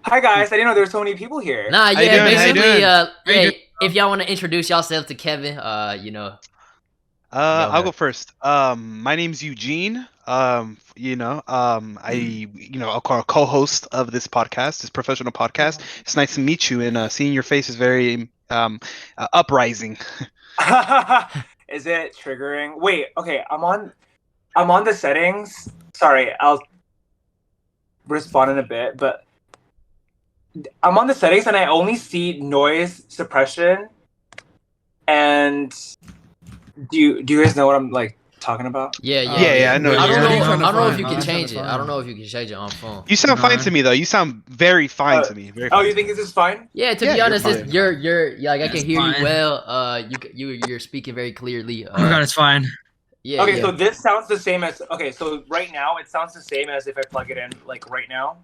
Hi guys, I didn't know there were so many people here. Nah, How you yeah, doing? How you basically, doing? hey, if y'all want to introduce yourself to Kevin, go I'll go ahead. first. My name's Eugene. I'll call co-host of this podcast, this professional podcast. It's nice to meet you, and seeing your face is very uprising. Is it triggering? Wait, okay, I'm on the settings. Sorry, I'll respond in a bit, but I'm on the settings and I only see noise suppression. And do you guys know what I'm like talking about? Yeah, Yeah, I know. I don't You're know. I don't know if fine. you I'm can trying to change it. find I don't it. know if you can change it on phone. You sound fine to me though. You sound very fine Uh, to me. Very Oh, fine you to think me. this is fine? Yeah, to Yeah, be you're honest, fine. you're like I can That's hear you fine. well. You're speaking very clearly. Oh my god, it's fine. Yeah, Okay, yeah. so this sounds the same as okay. So right now it sounds the same as if I plug it in like right now.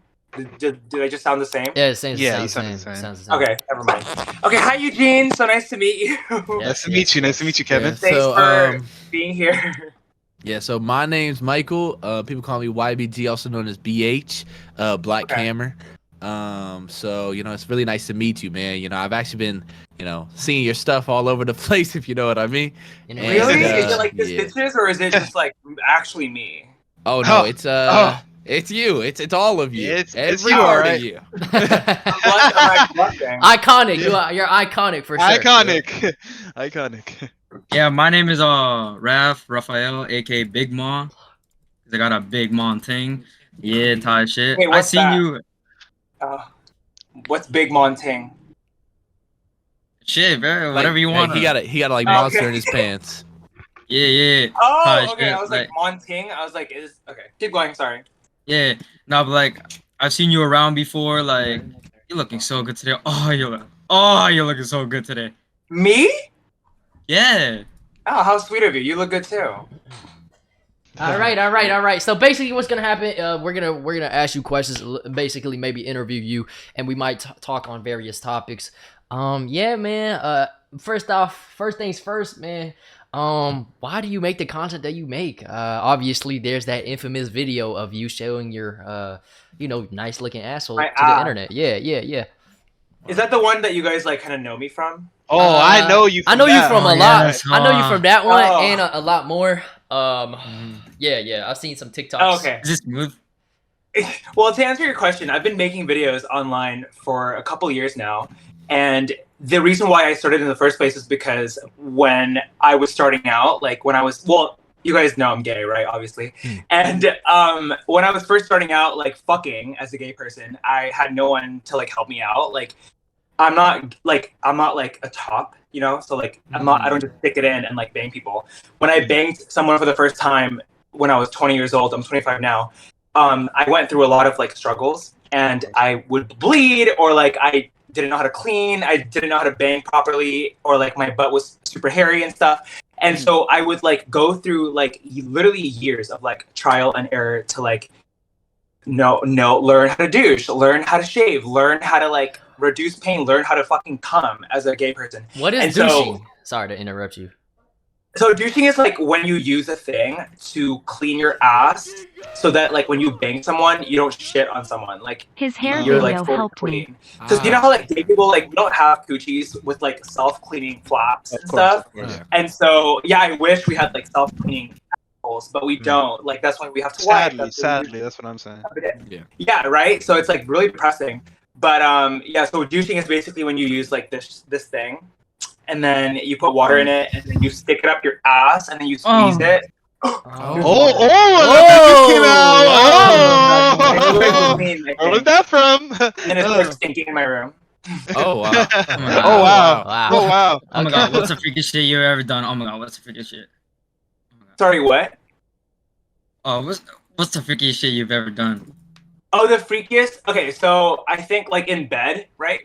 Did I just sound the same? Yeah, same. Yeah, you Sounds the sound same. the same. Sounds the same. Okay, never mind. Okay, hi Eugene. So nice to meet you. Nice to meet you. Nice to meet you, Kevin. Yeah, Thanks so, for being here. Yeah, so my name's Michael. People call me YBG, also known as BH, Black Okay. Hammer. So it's really nice to meet you, man. I've actually been, seeing your stuff all over the place, if you know what I mean. You know, And, Really? yeah. Is it like the yeah. stitches or is it just like actually me? Oh no, Oh, it's you. It's all of you. It's Every you, part alright. of you. I'm blushing. Iconic. You're iconic for sure. Iconic. Iconic. Yeah, my name is Raphael, aka Big Mom. 'Cause I got a Big Mom thing. Yeah, Thai shit. Wait, I what's seen that? you. Uh, what's Big Monting? Shit, bro. Whatever you want. He got like Oh, monster okay. in his pants. Yeah. Oh, Thai okay. shit, I was like Monting. I was like, is okay. Keep going. Sorry. Yeah. No, but like I've seen you around before. Like you're looking so good today. You're looking so good today. Me? Yeah. Oh, how sweet of you. You look good too. All right. So basically, what's gonna happen? We're gonna ask you questions, basically maybe interview you, and we might talk on various topics. Yeah, man. First things first, man. Why do you make the content that you make? Obviously, there's that infamous video of you showing your, nice looking asshole My to the ass. internet. Yeah. Is that the one that you guys like kind of know me from? Oh, I know you. I know you that. from Oh, a yeah, lot. that's I know you hard. from that one Oh. and a lot more. Yeah. I've seen some TikToks. Oh, okay. Is this smooth? Well, to answer your question, I've been making videos online for a couple years now. And the reason why I started in the first place is because when I was starting out, you guys know I'm gay, right? Obviously. And when I was first starting out, like fucking as a gay person, I had no one to like help me out. Like I'm not like a top, so like I don't just stick it in and like bang people. When I banged someone for the first time when I was 20 years old, I'm 25 now. I went through a lot of like struggles and I would bleed or like I didn't know how to clean, I didn't know how to bang properly, or like my butt was super hairy and stuff. And so I would like go through like literally years of like trial and error to like learn how to douche, learn how to shave, learn how to like reduce pain, learn how to fucking come as a gay person. What is And so- douching? Sorry to interrupt you. So douching is like when you use a thing to clean your ass so that like when you bang someone, you don't shit on someone. Like His hair you're video like fully helped me. clean. Because you know how like gay people like we don't have coochies with like self-cleaning flaps and stuff. Yeah. And so yeah, I wish we had like self-cleaning assholes, but we don't. Like that's why we have to wipe. Sadly, that's what I'm saying. Yeah, right. So it's like really depressing. But yeah. So douching is basically when you use like this thing, and then you put water in it, and then you stick it up your ass, and then you squeeze it. Where was that from? And it starts stinking in my room. Oh wow. Oh wow. Wow. Oh wow. Oh my Okay. god, what's the freakiest shit you ever done? Oh my god, what's the freakiest shit? Sorry, what? Oh, what's the freakiest shit you've ever done? Oh, the freakiest. Okay, so I think like in bed, right?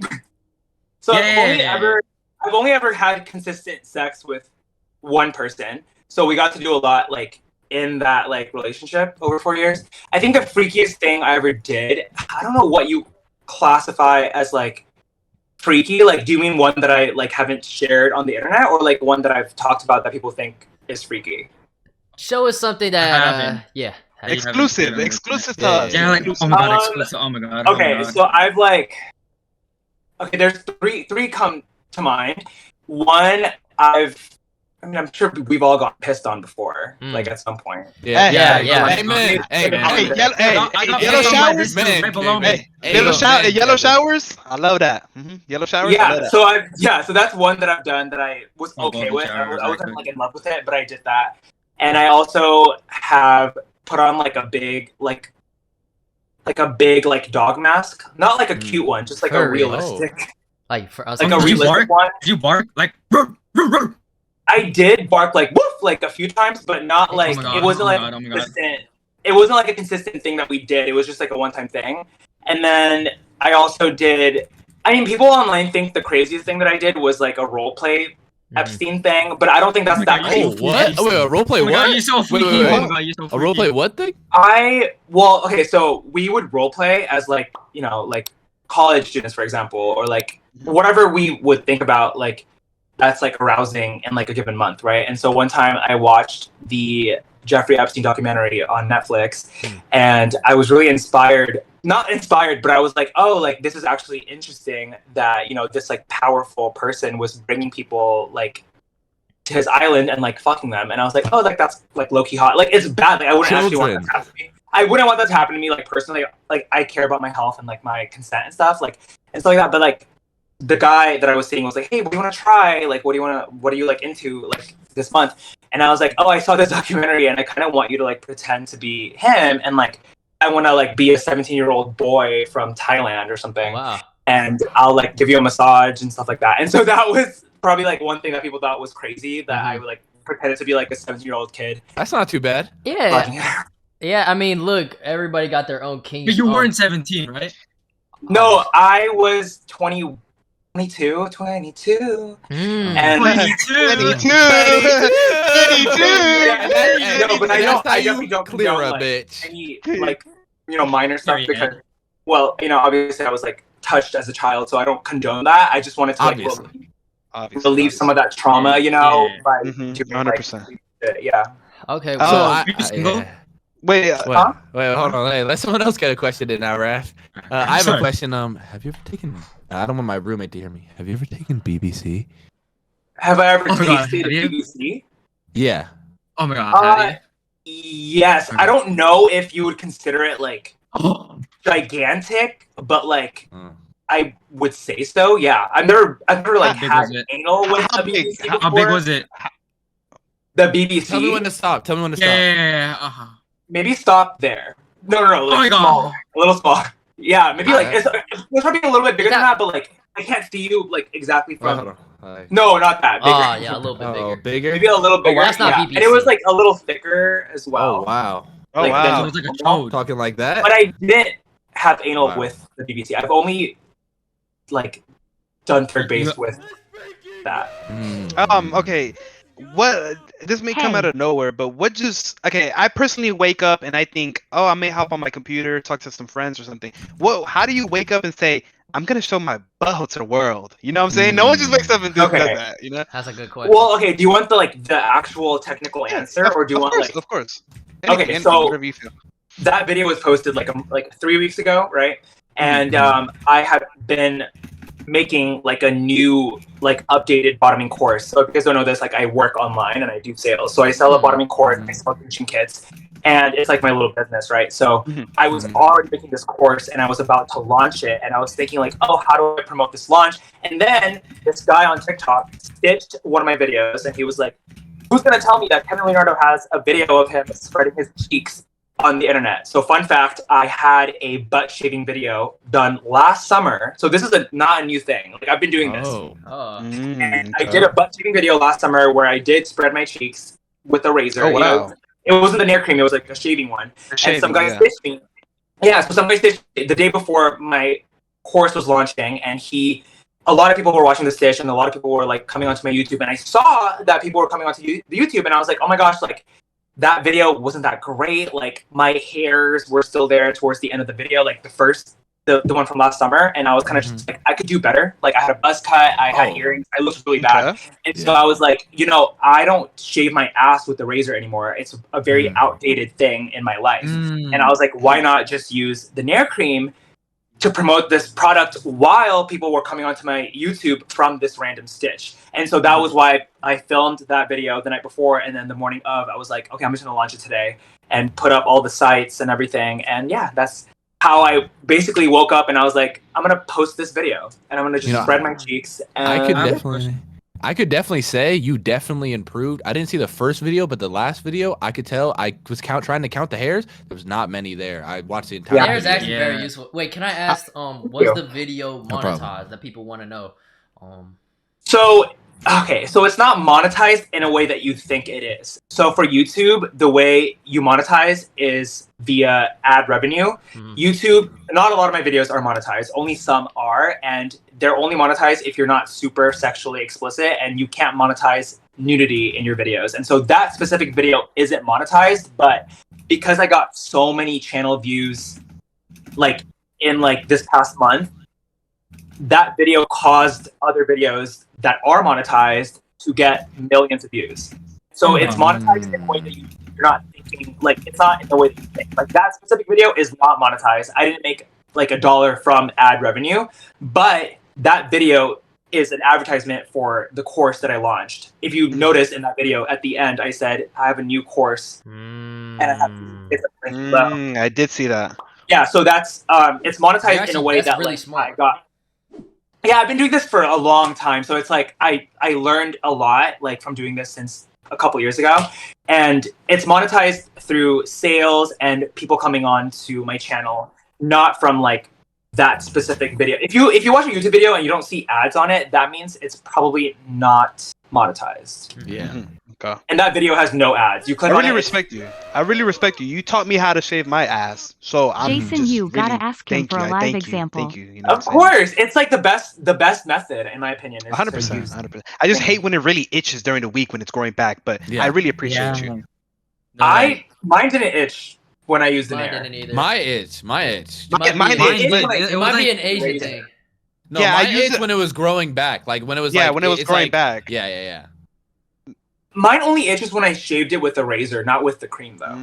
So I've only ever had consistent sex with one person. So we got to do a lot like in that like relationship over 4 years. I think the freakiest thing I ever did, I don't know what you classify as like freaky. Like, do you mean one that I like haven't shared on the internet, or like one that I've talked about that people think is freaky? Show us something that. haven't. Yeah. Exclusive to us. Yeah, like oh my god, exclusive. Oh my god. Oh my Okay, god. so I've there's three come to mind. One, I'm sure we've all got pissed on before, like at some point. Yeah. Hey man, Hey, I got yellow pissed on by this showers, dude man. right below me. Hey, yellow showers. I love that. Yellow showers. I love that. So that's one that I've done that I was Oh, okay golden with. showers, I wasn't actually. like in love with it, but I did that. And I also have put on like a big dog mask, not like a cute one, just like a Furry. realistic, Like for us, like a Did you realistic bark? one. Did you bark like? "Rrr, rrr, rrr"? I did bark like woof like a few times, but not like my God, it wasn't oh my like God, oh my God. consistent. It wasn't like a consistent thing that we did. It was just like a one-time thing. And then I also did. I mean, people online think the craziest thing that I did was like a role play Epstein thing, but I don't think that's Oh my that God, crazy. you Oh, what? Oh, wait, a roleplay Oh my god, what? you're so freaky. wait, Oh wait. my god, you're so A freaky. roleplay what thing? Okay, so we would role play as like, like college students, for example, or like whatever we would think about, like that's like arousing in like a given month, right? And so one time I watched the Jeffrey Epstein documentary on Netflix, and I was really not inspired, but I was like, oh, like this is actually interesting that, this like powerful person was bringing people like to his island and like fucking them. And I was like, oh, like that's like low-key hot. Like it's bad. Like I wouldn't actually want that to happen to me. I wouldn't want that to happen to me, like personally. Like I care about my health and like my consent and stuff, like and stuff like that. But like the guy that I was seeing was like, hey, what do you want to try? Like, what are you like into like this month? And I was like, oh, I saw this documentary and I kind of want you to like pretend to be him. And like, I want to like be a 17-year-old boy from Thailand or something. wow. And I'll like give you a massage and stuff like that. And so that was probably like one thing that people thought was crazy, that I would like pretended to be like a 17-year-old kid. That's not too bad. Yeah. Yeah, I mean, look, everybody got their own kinks. You weren't 17, right? No, I was 22. And 22. 22. No, but I definitely don't clear condone, a like, bitch. any like minor stuff Yeah. because, well, obviously I was like touched as a child, so I don't condone that. I just wanted to like Obviously. relieve some of that trauma, Yeah. by Mhm, doing, 100%. like, yeah. Okay, So, well, you single? yeah. Wait, Wait, hold on. Hey, let someone else get a question in now, Raph. I have a Sorry. question. Have you ever taken? I don't want my roommate to hear me. Have you ever taken BBC? Have I ever Oh my God, tasted have you? BBC? Yeah. Oh my god, Yes. I don't know if you would consider it like gigantic, but like I would say so. Yeah, I've never like How big had was it? anal with How a big? BBC How before. big was it? The BBC? Tell me when to stop. Tell me when to stop. Yeah. Maybe stop there. No, like, Oh my God. small, a little small. Yeah, maybe like it's probably a little bit bigger than That- that, but like I can't see you like exactly Wait, from. hold on. No, not that bigger. oh yeah, a little bit Oh, bigger. bigger. Maybe a little bigger. that's not yeah. BBC. And it was like a little thicker as well. Oh wow. oh like, It wow. was like a toad. Talking like that. But I didn't have anal Wow. with the BBC. I've only like done third base with that. Okay. What this may come out of nowhere, but what just okay? I personally wake up and I think, oh, I may hop on my computer, talk to some friends or something. How do you wake up and say, I'm gonna show my butthole to the world? You know what I'm saying? No one just wakes up and does Okay. that. You know? That's a good question. Well, okay. Do you want the actual technical answer, or do you want like Of course. Okay, so- whatever you feel. that video was posted like 3 weeks ago, right? And I have been making like a new like updated bottoming course. So if you guys don't know this, like I work online and I do sales. So I sell a bottoming course and I sell teaching kits, and it's like my little business, right? So I was already making this course and I was about to launch it, and I was thinking like, oh, how do I promote this launch? And then this guy on TikTok stitched one of my videos, and he was like, who's gonna tell me that Kevin Leonardo has a video of him spreading his cheeks on the internet? So fun fact, I had a butt shaving video done last summer. So this is not a new thing. Like I've been doing this. Oh. And I did a butt shaving video last summer where I did spread my cheeks with a razor. Oh, You know, wow. it wasn't the nail cream, it was like a shaving one. And some guy yeah. stitched me. Yeah, so some guy stitched me the day before my course was launching, and a lot of people were watching the stitch, and a lot of people were like coming onto my YouTube, and I saw that people were coming onto the YouTube, and I was like, oh my gosh, like that video wasn't that great. Like my hairs were still there towards the end of the video, like the first the one from last summer, and I was kind of just like, I could do better. Like I had a buzz cut, I had earrings, I looked really bad, and so I was like, I don't shave my ass with the razor anymore. It's a very outdated thing in my life, and I was like, why not just use the Nair cream to promote this product while people were coming onto my YouTube from this random stitch. And so that was why I filmed that video the night before, and then the morning of, I was like, okay, I'm just gonna launch it today and put up all the sites and everything. And yeah, that's how I basically woke up and I was like, I'm gonna post this video and I'm gonna just spread my cheeks. And I could definitely say you definitely improved. I didn't see the first video, but the last video, I could tell. I was trying to count the hairs. There was not many there. I watched the entire video. Hair's actually very useful. Wait, can I ask, was the video monetized that people want to know? So it's not monetized in a way that you think it is. So for YouTube, the way you monetize is via ad revenue. YouTube, not a lot of my videos are monetized. Only some are, and they're only monetized if you're not super sexually explicit, and you can't monetize nudity in your videos. And so that specific video isn't monetized, but because I got so many channel views like in like this past month, that video caused other videos that are monetized to get millions of views. So it's monetized in a way that you're not thinking, like it's not in the way that you think. Like that specific video is not monetized. I didn't make like $1 from ad revenue, but that video is an advertisement for the course that I launched. If you notice in that video at the end, I said I have a new course, and I have I did see that. Yeah, so that's it's monetized in a way that really like smart. I got. Yeah, I've been doing this for a long time, so it's like I learned a lot like from doing this since a couple years ago, and it's monetized through sales and people coming on to my channel, not from like that specific video. If you watch a YouTube video and you don't see ads on it, that means it's probably not monetized. Yeah. Okay. And that video has no ads. You click I on really it, respect you. I really respect you. You taught me how to shave my ass, so I'm Jason, just you gotta really, ask him for a live example. Thank you. You know Of course, it's like the best method in my opinion. 100%. 100%. I just hate when it really itches during the week when it's growing back, but I really appreciate you. Mine didn't itch when I used the Mine Nair. didn't either. My itch. It might be an Asian thing. No, Yeah, I my used itch it- when it was growing back, like when it was when it was growing back. Yeah. Mine only itches when I shaved it with a razor, not with the cream though.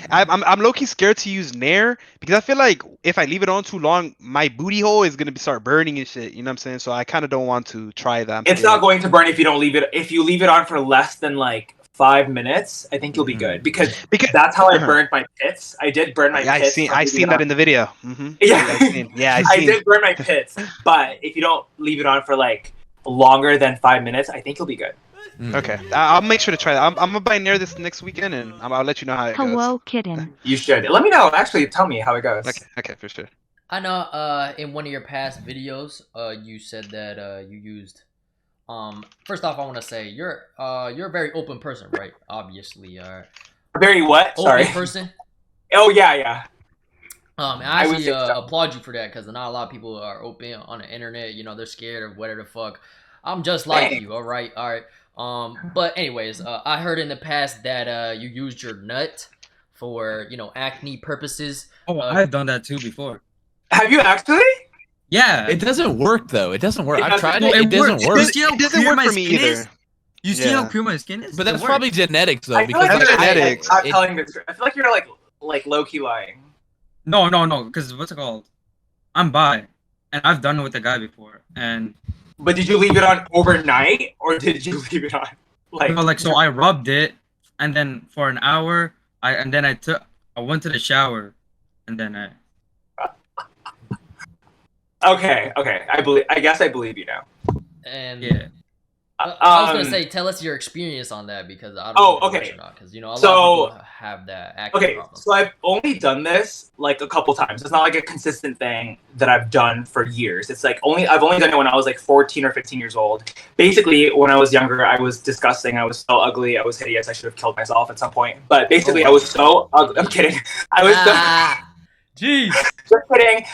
I'm low-key scared to use Nair because I feel like if I leave it on too long, my booty hole is gonna start burning and shit. You know what I'm saying? So I kind of don't want to try that. It's not going to burn if you don't leave it. If you leave it on for less than like 5 minutes, I think you'll be good because that's how I burned my pits. I did burn my pits. I seen that in the video. Yeah, I did burn my pits. But if you don't leave it on for like longer than 5 minutes, I think you'll be good. Okay, I'll make sure to try that. I'm gonna buy Nair this next weekend, and I'll let you know how it goes. Hello, kitten. You should. Let me know. Actually, tell me how it goes. Okay, for sure. I know. In one of your past videos, you said that you used. First off, I want to say you're a very open person, right? Obviously, Very what? Sorry. Open person. Oh yeah. I actually applaud you for that because not a lot of people are open on the internet. You know, they're scared of whatever the fuck. I'm just like you. All right. But anyways, I heard in the past that you used your nut for acne purposes. Oh, I've done that too before. Have you actually? Yeah. It doesn't work though. It doesn't work. I've tried Well, it. It doesn't works. work. It doesn't work for me either. You see how pure my skin is? But that's It probably works. genetics though, I feel because like you're genetics. not telling the truth. I feel like you're like low key lying. No, because what's it called? I'm bi, and I've done it with a guy before, and But did you leave it on overnight, or did you leave it on so I rubbed it, and then for an hour, I went to the shower, and then I. Okay. I guess I believe you now. And Yeah. I was gonna say, tell us your experience on that because I don't know if it works or not because a lot of people have that acne problem. So I've only done this like a couple times. It's not like a consistent thing that I've done for years. It's like I've only done it when I was like 14 or 15 years old. Basically, when I was younger, I was disgusting. I was so ugly. I was hideous. I should have killed myself at some point. But basically, I was so ugly. I'm kidding. I was so. Jeez. Just kidding.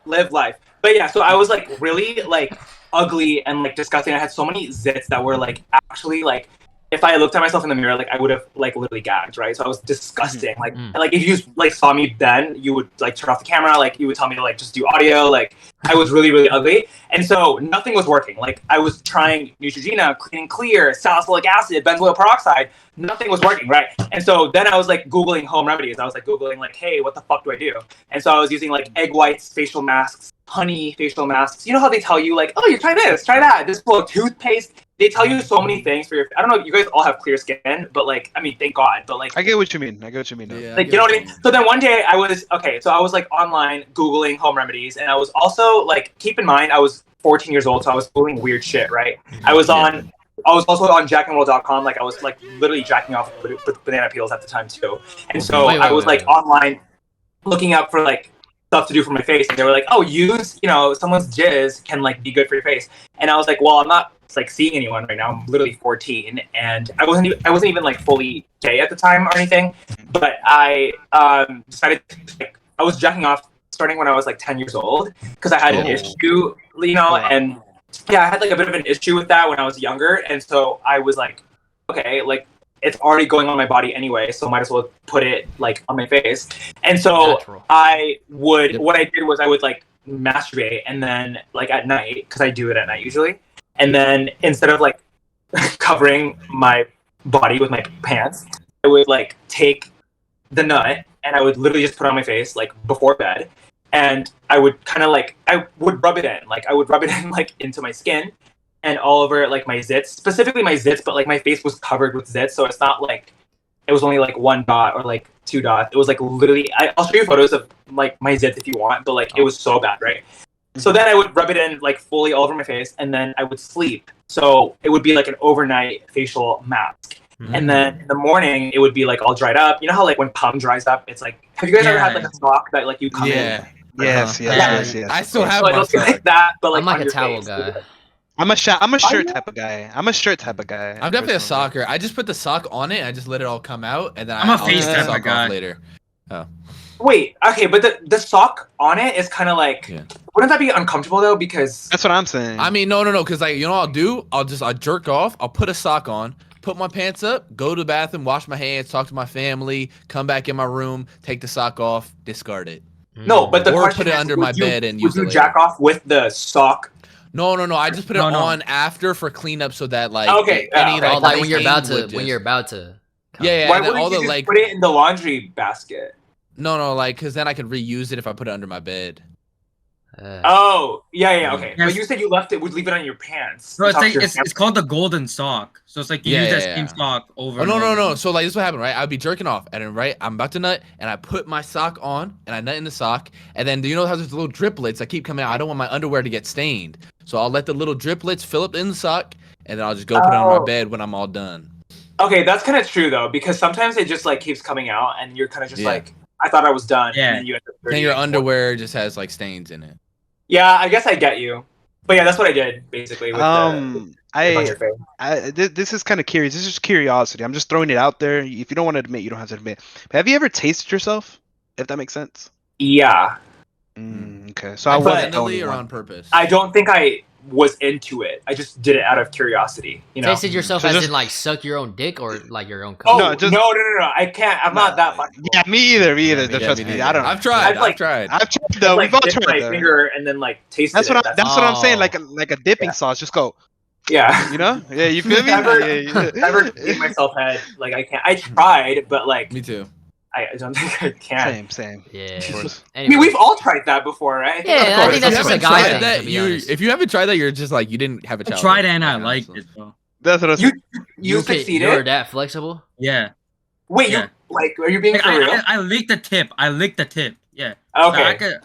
Live life. But yeah, so I was like really like ugly and like disgusting. I had so many zits that were like actually like if I looked at myself in the mirror, like I would have like literally gagged, right? So I was disgusting. Like, Mm. like if you like saw me then, you would like turn off the camera. Like you would tell me to like just do audio. Like I was really really ugly, and so nothing was working. Like I was trying Neutrogena, Clean and Clear, salicylic acid, benzoyl peroxide. Nothing was working, right? And so then I was like Googling home remedies. I was like Googling like, hey, what the fuck do I do? And so I was using like egg whites facial masks, honey facial masks. You know how they tell you like, oh, you try this, try that. This full of toothpaste. They tell you so many things for your. I don't know. You guys all have clear skin, but like, I mean, thank God. But like, I get what you mean. Now. Yeah, like, you know what I mean? So then one day I was so I was like online Googling home remedies, and I was also like, keep in mind I was 14 years old, so I was Googling weird shit, right? I was also on jackandroll.com, like I was like literally jacking off with banana peels at the time too. And so I was like online looking up for like stuff to do for my face, and they were like, oh, use, you know, someone's jizz can like be good for your face. And I was like, well, I'm not like seeing anyone right now. I'm literally 14, and I wasn't even like fully gay at the time or anything. But I decided like I was jacking off starting when I was like 10 years old because I had an issue, you know, and yeah, I had like a bit of an issue with that when I was younger, and so I was like, okay, like it's already going on my body anyway, so might as well put it like on my face. And so I would, what I did was I would like masturbate, and then like at night, because I do it at night usually, and then instead of like covering my body with my pants, I would like take the nut and I would literally just put it on my face like before bed, and I would kind of like I would rub it in like into my skin and all over like my zits, specifically my zits, but like my face was covered with zits, so it's not like it was only like 1 dot or like 2 dots. It was like literally I'll show you photos of like my zits if you want, but like it was so bad, right? So then I would rub it in like fully all over my face, and then I would sleep. So it would be like an overnight facial mask. And then in the morning, it would be like all dried up. You know how like when cum dries up, it's like, have you guys ever had like a sock that like you come in? Yes. I still have so my sock. like that, but like I'm like on a your towel face. guy. I'm a shirt type of guy. I'm definitely a socker. I just put the sock on it. I just let it all come out, and then I'm a I'll face take the type of sock guy. off later. Oh. Wait, okay, but the sock on it is kind of like, wouldn't that be uncomfortable though? Because that's what I'm saying. I mean, no, because like, you know what I'll do? I'll jerk off. I'll put a sock on, put my pants up, go to the bathroom, wash my hands, talk to my family, come back in my room, take the sock off, discard it. No, but the or question put it is, under my bed and would use it you later. jack off with the sock? No. I just put it on after for cleanup, so that like like when you're about to. Yeah. Why and then wouldn't all the you just like put it in the laundry basket? No, like because then I could reuse it if I put it under my bed. Okay. But you said you would leave it on your pants. No, it's like it's called the golden sock. So it's like you use that same sock over. Oh no. So like this is what happened, right? I'd be jerking off, and then I'm about to nut, and I put my sock on, and I nut in the sock, and then do you know how there's little driplets that keep coming out? I don't want my underwear to get stained, so I'll let the little driplets fill up in the sock, and then I'll just go put it on my bed when I'm all done. Okay, that's kind of true though, because sometimes it just like keeps coming out, and you're kind of just like, I thought I was done, and then then your underwear just has like stains in it. Yeah, I guess I get you, but yeah, that's what I did basically. With this is kind of curious. This is just curiosity. I'm just throwing it out there. If you don't want to admit, you don't have to admit. But have you ever tasted yourself? If that makes sense. Yeah. Okay, so I wasn't or on purpose. I don't think I was into it. I just did it out of curiosity. You know, tasted yourself as in like suck your own dick or like your own. Oh no! I can't. I'm not that flexible. Yeah, me either. Trust me. I don't know. I've tried. Though. We've all tried. My finger and then like taste. That's what I'm saying. Like a dipping sauce. Just go. Yeah. You know? Yeah. You feel me? Never gave myself head. Like I can't. I tried, but like. Me too. I don't think I can. Same. Yeah. I mean, we've all tried that before, right? I think that's just a guy thing. If you haven't tried that, you're just like you didn't have a childhood. I tried it and I liked it. Though. That's what I was saying. You succeeded. You're that flexible? Yeah. Wait, you like? Are you being for real? I licked the tip. Yeah. Okay.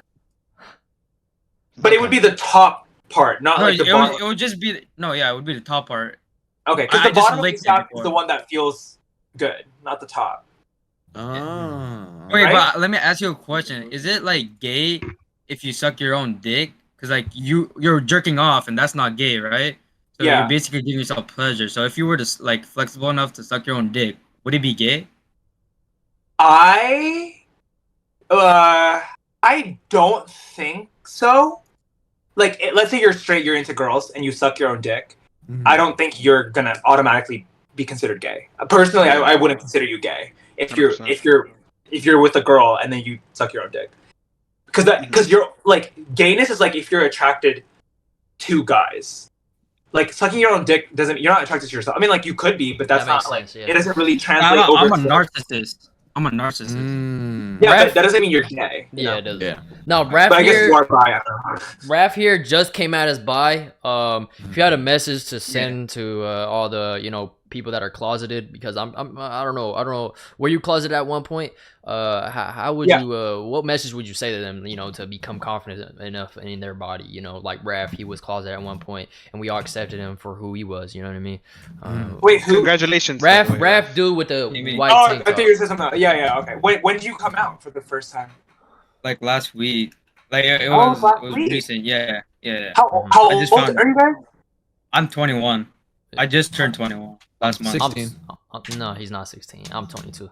But it would be the top part, not like the bottom. It would just be it would be the top part. Okay, because the bottom of the sock is the one that feels good, not the top. Oh. Wait, but let me ask you a question. Is it like gay if you suck your own dick? Because like you're jerking off and that's not gay, right? So you're basically giving yourself pleasure. So if you were to like flexible enough to suck your own dick, would it be gay? I don't think so. Like, let's say you're straight, you're into girls, and you suck your own dick. I don't think you're gonna automatically be considered gay. Personally, I wouldn't consider you gay if you're 100%. if you're with a girl and then you suck your own dick. Because you're like, gayness is like if you're attracted to guys. Like sucking your own dick doesn't. You're not attracted to yourself. I mean, like you could be, but that's That makes not like sense, yeah. it doesn't really translate over. I'm a narcissist. I'm a narcissist. Yeah, Raph- but that doesn't mean you're gay. Yeah, it does. Yeah. No, But I guess you are bi. I don't know. Raph here just came out as bi. If you had a message to send to all the people that are closeted, because I don't know, were you closeted at one point? How would you what message would you say to them, to become confident enough in their body? Like Raph, he was closeted at one point and we all accepted him for who he was, you know what I mean? Wait, who? Congratulations. Raph dude with the white Oh, tank I top. think you said something. Yeah, okay. When did you come out for the first time? Like last week. Like it last was week. recent. Yeah. How I old just are found- you guys? I'm 21. I just turned 21 last month. 16. No, he's not 16. I'm 22.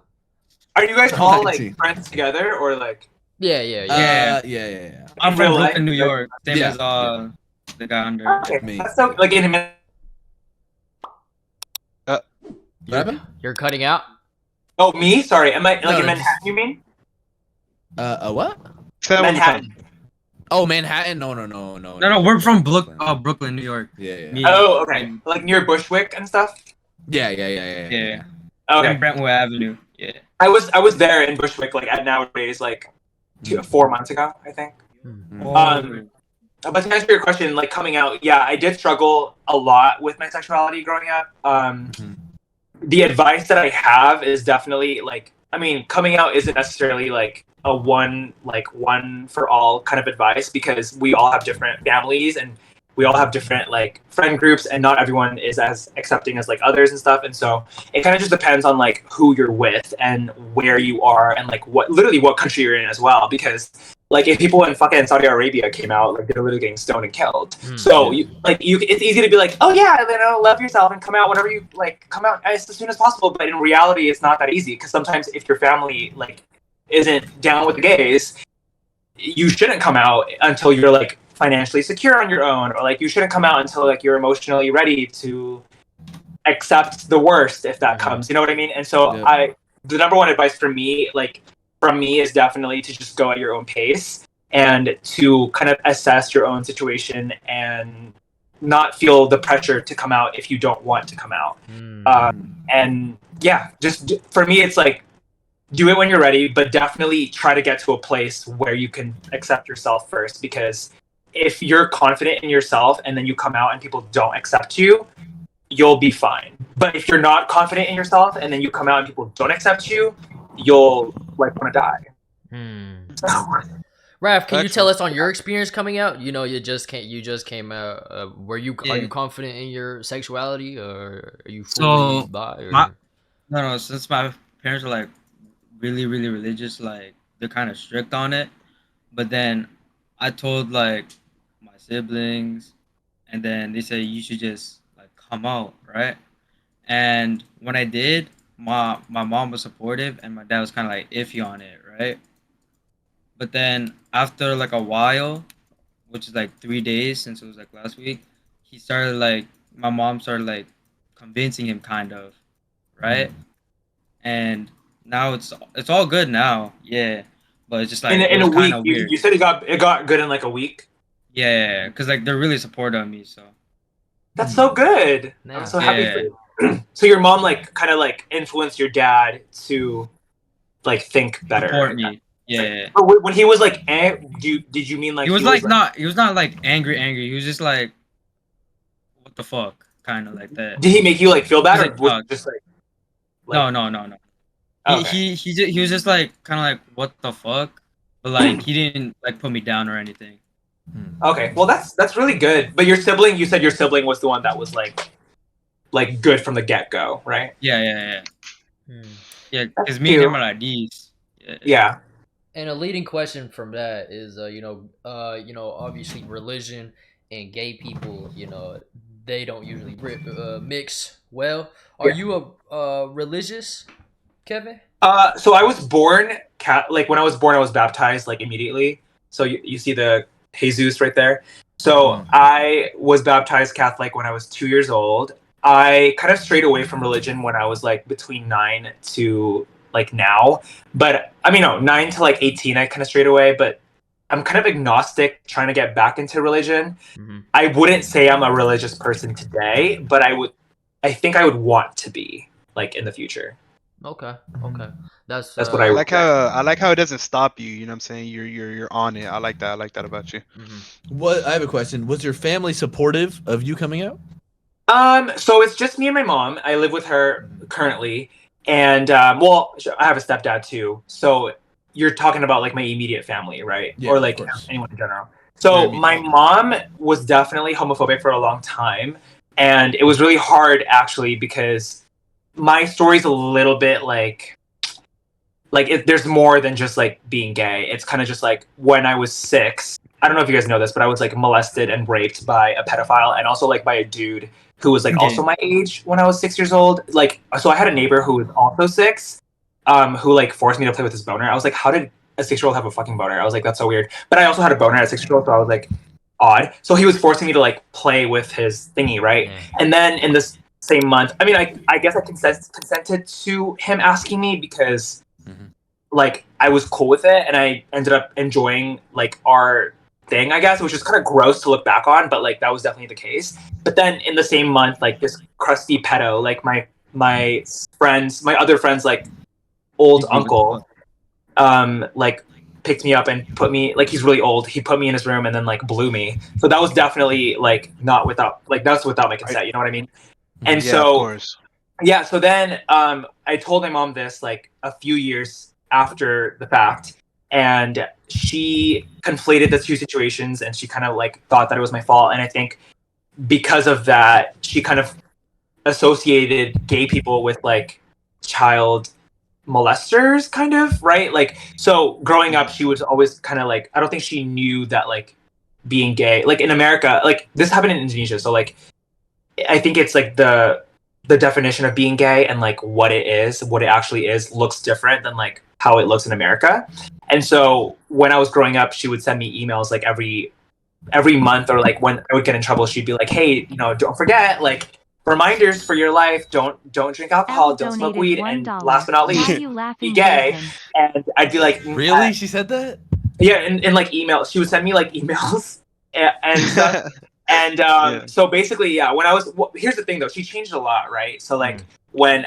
Are you guys all like 19. friends together or like? Yeah. Yeah. I'm In from real life? Brooklyn, New York. Same Yeah, as the guy under. Okay, Me. that's so like in a What happened? You're cutting out? Oh, me? Sorry. Am I like No, in no, Manhattan? You mean What? Say that one more time. Manhattan? Oh, Manhattan? No. No, we're from Brooklyn, New York. Yeah. Me. Oh, okay. Like near Bushwick and stuff. Yeah. Yeah. Okay. In Brentwood Avenue. Yeah. I was there in Bushwick like at nowadays like 4 months ago, I think. But to answer your question, like coming out, yeah, I did struggle a lot with my sexuality growing up. The advice that I have is definitely like, I mean, coming out isn't necessarily like a one for all kind of advice, because we all have different families and we all have different like friend groups, and not everyone is as accepting as like others and stuff. And so it kind of just depends on like who you're with and where you are and like what country you're in as well. Because like if people in fucking Saudi Arabia came out, like they're literally getting stoned and killed. So it's easy to be like, oh yeah, love yourself and come out whenever you like, come out as soon as possible. But in reality, it's not that easy, because sometimes if your family like isn't down with the gays, you shouldn't come out until you're like financially secure on your own, or like you shouldn't come out until like you're emotionally ready to accept the worst if that comes. You know what I mean? And so the number one advice for me, like from me, is definitely to just go at your own pace and to kind of assess your own situation and not feel the pressure to come out if you don't want to come out. And yeah, just for me, it's like, do it when you're ready, but definitely try to get to a place where you can accept yourself first, because if you're confident in yourself and then you come out and people don't accept you, you'll be fine. But if you're not confident in yourself and then you come out and people don't accept you, you'll like want to die. Raph, can you tell us on your experience coming out? You just came out. Are you confident in your sexuality, or are you fully bi? Or? No. Since my parents are like really, really religious, like they're kind of strict on it. But then I told like my siblings, and then they said you should just like come out, right? And when I did, my mom was supportive and my dad was kind of like iffy on it, right? But then after like a while, which is like 3 days since it was like last week, my mom started like convincing him, kind of, right? And now it's all good now, yeah. But it's just like in a week. Weird. You said it got good in like a week. Yeah, because like they're really supportive of me, so that's so good. Yeah. I'm so happy for you. So your mom like kind of like influenced your dad to like think better. Support me. Yeah. But when he was like, did you mean like he was not like angry. He was just like, what the fuck, kind of like that. Did he make you like feel bad, or Like, was it just like no. Okay. He was just like kind of like, what the fuck, but like he didn't like put me down or anything. Okay, well that's really good. But you said your sibling was the one that was like good from the get go, right? Yeah. Yeah, That's because me and cute. him are like these. Yeah. And a leading question from that is, obviously religion and gay people, they don't usually mix well. Are you a religious, Kevin? So I was born like when I was born, I was baptized like immediately. So you see the Jesus right there. So I was baptized Catholic when I was 2 years old. I kind of strayed away from religion when I was like between 9 to like now. But I mean, no, 9 to like 18, I kind of strayed away. But I'm kind of agnostic, trying to get back into religion. Mm-hmm. I wouldn't say I'm a religious person today, but I think I would want to be like in the future. Okay. That's what I I like how it doesn't stop you. You know what I'm saying? You're on it. I like that. I like that about you. I have a question. Was your family supportive of you coming out? So it's just me and my mom. I live with her currently, and well, I have a stepdad too. So you're talking about like my immediate family, right? Yeah, or like of course. anyone in general. So my mom was definitely homophobic for a long time, and it was really hard actually because my story's a little bit there's more than just like being gay. It's kind of just like when I was 6. I don't know if you guys know this, but I was like molested and raped by a pedophile, and also like by a dude who was like also my age when I was 6 years old. Like, so I had a neighbor who was also 6, who like forced me to play with his boner. I was like, how did a 6-year-old have a fucking boner? I was like, that's so weird. But I also had a boner at a 6-year-old, so I was like, odd. So he was forcing me to like play with his thingy, right? Yeah. And then in this same month, I mean, I guess I consented to him asking me because like I was cool with it, and I ended up enjoying like our thing, I guess, which is kind of gross to look back on, but like that was definitely the case. But then in the same month, like this crusty pedo, like my other friends, like old uncle, like picked me up and put me, like, he's really old, he put me in his room and then like blew me. So that was definitely like not without, like that's without my consent, you know what I mean? And yeah, so of course. yeah, so then I told my mom this like a few years after the fact, and she conflated the two situations, and she kind of like thought that it was my fault. And I think because of that, she kind of associated gay people with like child molesters, kind of, right? Like, so growing up, she was always kind of like, I don't think she knew that like being gay, like in America, like this happened in Indonesia, so like I think it's like the definition of being gay and like what it actually is looks different than like how it looks in America. And so when I was growing up, she would send me emails like every month, or like when I would get in trouble, she'd be like, hey, you know, don't forget, like, reminders for your life, don't drink alcohol, don't smoke weed, and last but not least, be gay. And I'd be like, really? She said that? Yeah, in like emails. She would send me like emails and stuff. And so basically, yeah, when I was, here's the thing though, she changed a lot, right? So like when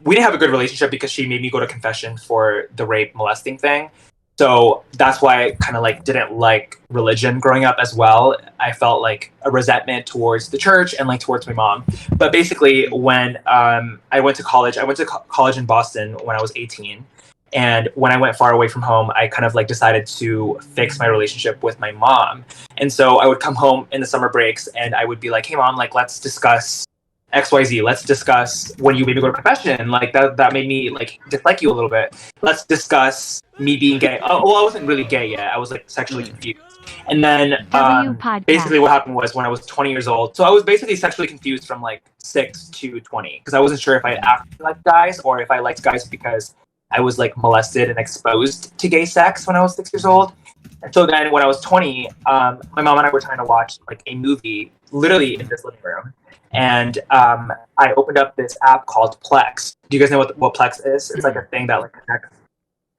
we didn't have a good relationship because she made me go to confession for the rape molesting thing. So that's why I kind of like didn't like religion growing up as well. I felt like a resentment towards the church and like towards my mom. But basically when I went to college in Boston when I was 18. And when I went far away from home, I kind of like decided to fix my relationship with my mom. And so I would come home in the summer breaks and I would be like, hey mom, like let's discuss XYZ. Let's discuss when you made me go to confession. Like that made me like dislike you a little bit. Let's discuss me being gay. Oh, well, I wasn't really gay yet. I was like sexually confused. And then basically what happened was when I was 20 years old. So I was basically sexually confused from like 6 to 20 because I wasn't sure if I actually liked guys or if I liked guys because I was like molested and exposed to gay sex when I was 6 years old. And so then when I was 20, my mom and I were trying to watch like a movie literally in this living room. And I opened up this app called Plex. Do you guys know what Plex is? It's like a thing that like connects.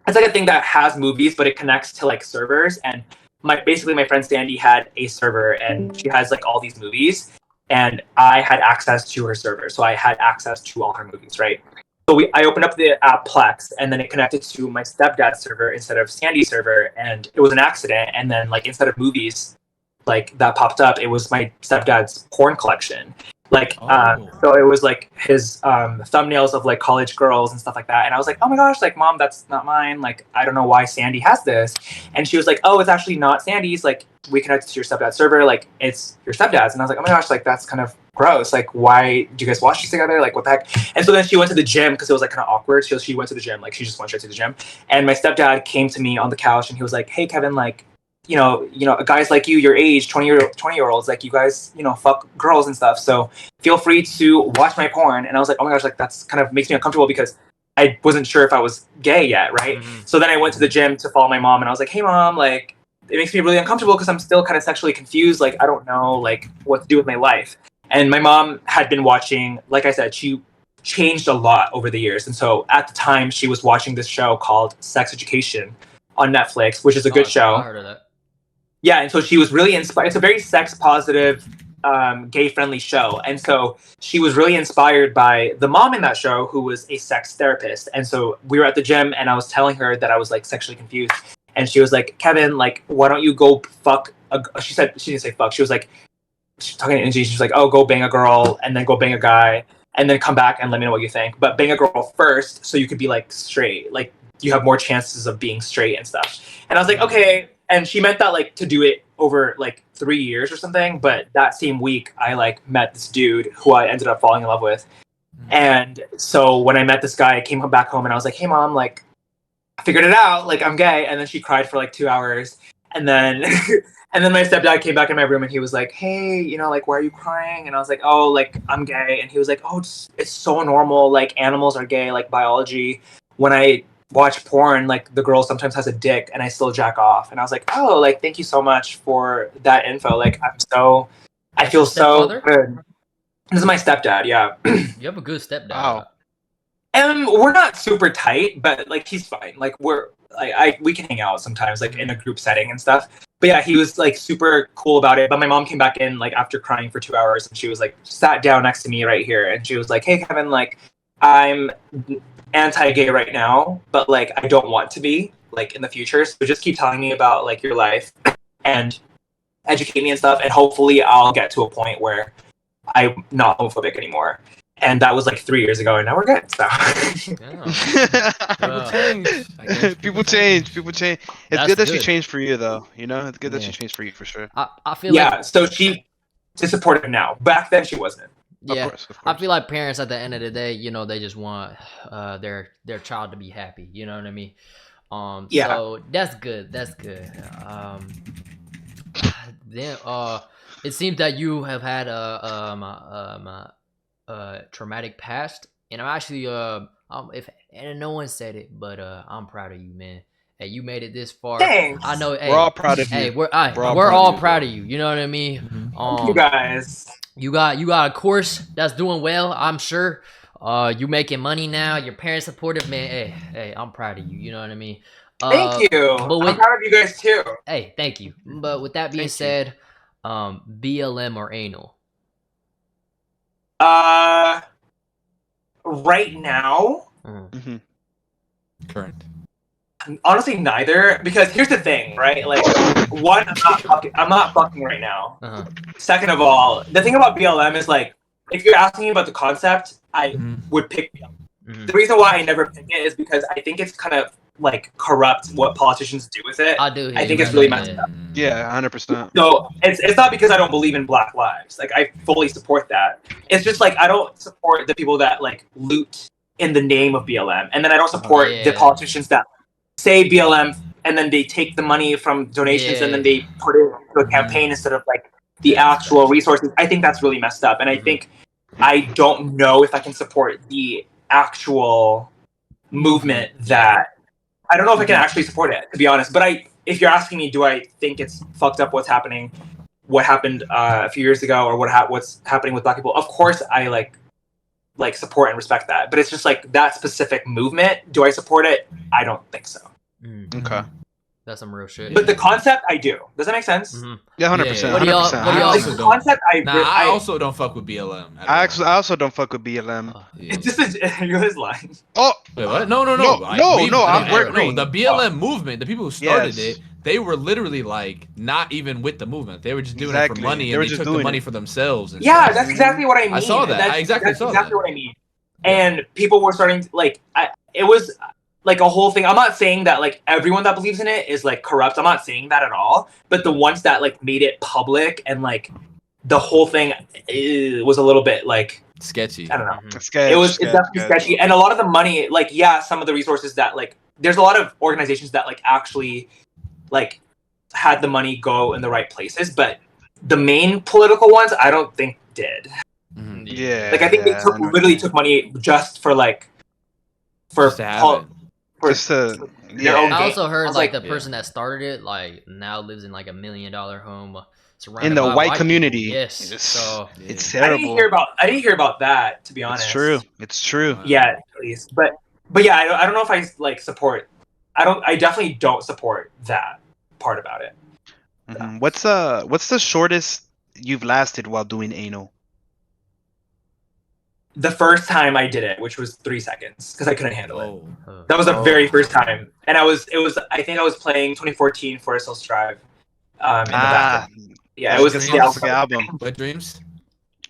It's like a thing that has movies, but it connects to like servers. And my friend Sandy had a server, and she has like all these movies, and I had access to her server, so I had access to all her movies, right? So I opened up the app Plex, and then it connected to my stepdad's server instead of Sandy's server, and it was an accident. And then like instead of movies, like that popped up, it was my stepdad's porn collection. Like, so it was like his thumbnails of like college girls and stuff like that. And I was like, oh my gosh, like mom, that's not mine. Like, I don't know why Sandy has this. And she was like, oh, it's actually not Sandy's. Like, we connected to your stepdad's server. Like, it's your stepdad's. And I was like, oh my gosh, like that's kind of gross. Like, why do you guys watch this together? Like, what the heck? And so then she went to the gym because it was like kind of awkward. So she went to the gym. Like, she just went straight to the gym. And my stepdad came to me on the couch and he was like, hey, Kevin, like, you know, guys like you, your age, 20-year-olds, like you guys, fuck girls and stuff. So feel free to watch my porn. And I was like, oh my gosh, like that's kind of makes me uncomfortable because I wasn't sure if I was gay yet, right? Mm-hmm. So then I went to the gym to follow my mom, and I was like, hey mom, like it makes me really uncomfortable because I'm still kind of sexually confused. Like I don't know like what to do with my life. And my mom had been watching, like I said, she changed a lot over the years. And so at the time, she was watching this show called Sex Education on Netflix, which is a good show. I heard of that. Yeah, and so she was really inspired. It's a very sex positive, gay friendly show. And so she was really inspired by the mom in that show, who was a sex therapist. And so we were at the gym and I was telling her that I was like sexually confused. And she was like, Kevin, like, why don't you go fuck she said, she didn't say fuck. She was like, she's talking to Angie. She was like, oh, go bang a girl and then go bang a guy and then come back and let me know what you think. But bang a girl first so you could be like straight. Like you have more chances of being straight and stuff. And I was like, okay. And she meant that like to do it over like 3 years or something. But that same week I like met this dude who I ended up falling in love with. And so when I met this guy, I came back home and I was like, hey mom, like I figured it out, like I'm gay. And then she cried for like 2 hours. And then and then my stepdad came back in my room and he was like, hey, you know, like, why are you crying? And I was like, oh, like, I'm gay. And he was like, oh, it's so normal. Like, animals are gay, like, biology. When I watch porn, like, the girl sometimes has a dick and I still jack off. And I was like, oh, like, thank you so much for that info. Like, I feel so good. This is my stepdad, yeah. You have a good stepdad. Wow. And we're not super tight, but, like, he's fine. Like, we can hang out sometimes, like, in a group setting and stuff. But yeah, he was like super cool about it. But my mom came back in like after crying for 2 hours and she was like sat down next to me right here and she was like, hey Kevin, like I'm anti-gay right now, but like I don't want to be like in the future. So just keep telling me about like your life and educate me and stuff. And hopefully I'll get to a point where I'm not homophobic anymore. And that was like 3 years ago, and now we're good. So. People change. It's That's good that good. she changed for you, though. You know, it's good that she changed for you for sure. I feel yeah. like So she's supportive now. Back then, she wasn't. yeah. Of course. I feel like parents at the end of the day, you know, they just want their child to be happy. You know what I mean? Yeah. So that's good. That's good. Then it seems that you have had a traumatic past, and I'm actually if and no one said it, but I'm proud of you, man. Hey, you made it this far. Thanks. I know. Hey, We're all proud of you. Hey, we're all proud of you. You know what I mean? Thank you guys. You got a course that's doing well, I'm sure. You making money now. Your parents supportive, man. Hey, I'm proud of you. You know what I mean? Thank you. But I'm proud of you guys too. Hey, thank you. But with that being said, BLM or anal? Right now, Current. honestly, neither. Because here's the thing, right? Like, one, I'm not fucking right now. Second of all, the thing about BLM is like, if you're asking me about the concept, I would pick BLM. The reason why I never pick it is because I think it's kind of like corrupt what politicians do with it. I think it's really messed up. Yeah, 100%. So it's not because I don't believe in Black lives. Like I fully support that. It's just like I don't support the people that like loot in the name of BLM, and then I don't support the politicians that say BLM and then they take the money from donations and then they put it into a campaign instead of like the actual resources. I think that's really messed up, and I think I don't know if I can support the actual movement that. I don't know if I can actually support it, to be honest. But if you're asking me, do I think it's fucked up what happened a few years ago, or what's happening with Black people? Of course, I like support and respect that. But it's just like that specific movement. Do I support it? I don't think so. Okay. That's some real shit. But the concept, I do. Does that make sense? Yeah, 100%. What do y'all? The concept, I also don't fuck with BLM. I also don't fuck with BLM. It's just you're just lying. Oh, wait, what? No. No, No, green. the BLM movement, the people who started it, they were literally like not even with the movement. They were just doing it for money, and they took the money for themselves. And yeah, that's exactly what I mean. I saw that. That's exactly what I mean. And people were starting to, it was like a whole thing. I'm not saying that like everyone that believes in it is like corrupt. I'm not saying that at all. But the ones that like made it public and like the whole thing was a little bit like sketchy. I don't know. It's definitely sketchy. And a lot of the money, like some of the resources that like there's a lot of organizations that like actually like had the money go in the right places, but the main political ones I don't think did. Yeah. Like I think they literally took money just for like Just to have it. for Just their yeah. own I gain. also I heard was like like, the Yeah. person that started it like now lives in like $1 million home surrounded In the by white people. community. Yes. It's, So it's Yeah. I didn't terrible. hear about that, to be honest. It's true. It's true. Wow. Yeah, at least. But yeah, I don't know if I like support. I definitely don't support that part about it. Mhm. What's the shortest you've lasted while doing anal? The first time I did it, which was 3 seconds, because I couldn't handle it. Oh. That was the Oh. very first time, and I think I was playing 2014 Forest Hills Drive, in the bathroom. Yeah, it That's a was good yeah, song. That's a good album. Wet dreams.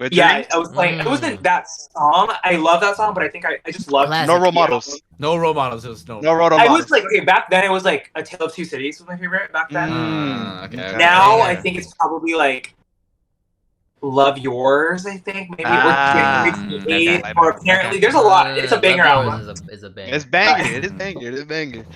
Wet yeah. Dreams? I was playing. It wasn't that song. I love that song, but I think I just love Classic. No role the album. models. No role models. It was no. No role I models. was like, okay, back then it was like A Tale of Two Cities was my favorite back then. Okay. Now Yeah. I think it's probably like Love Yours, I think maybe okay. or apparently there's a lot. It's a banger Love album. Yours is a banger. It's banger. It is banger. It is banger.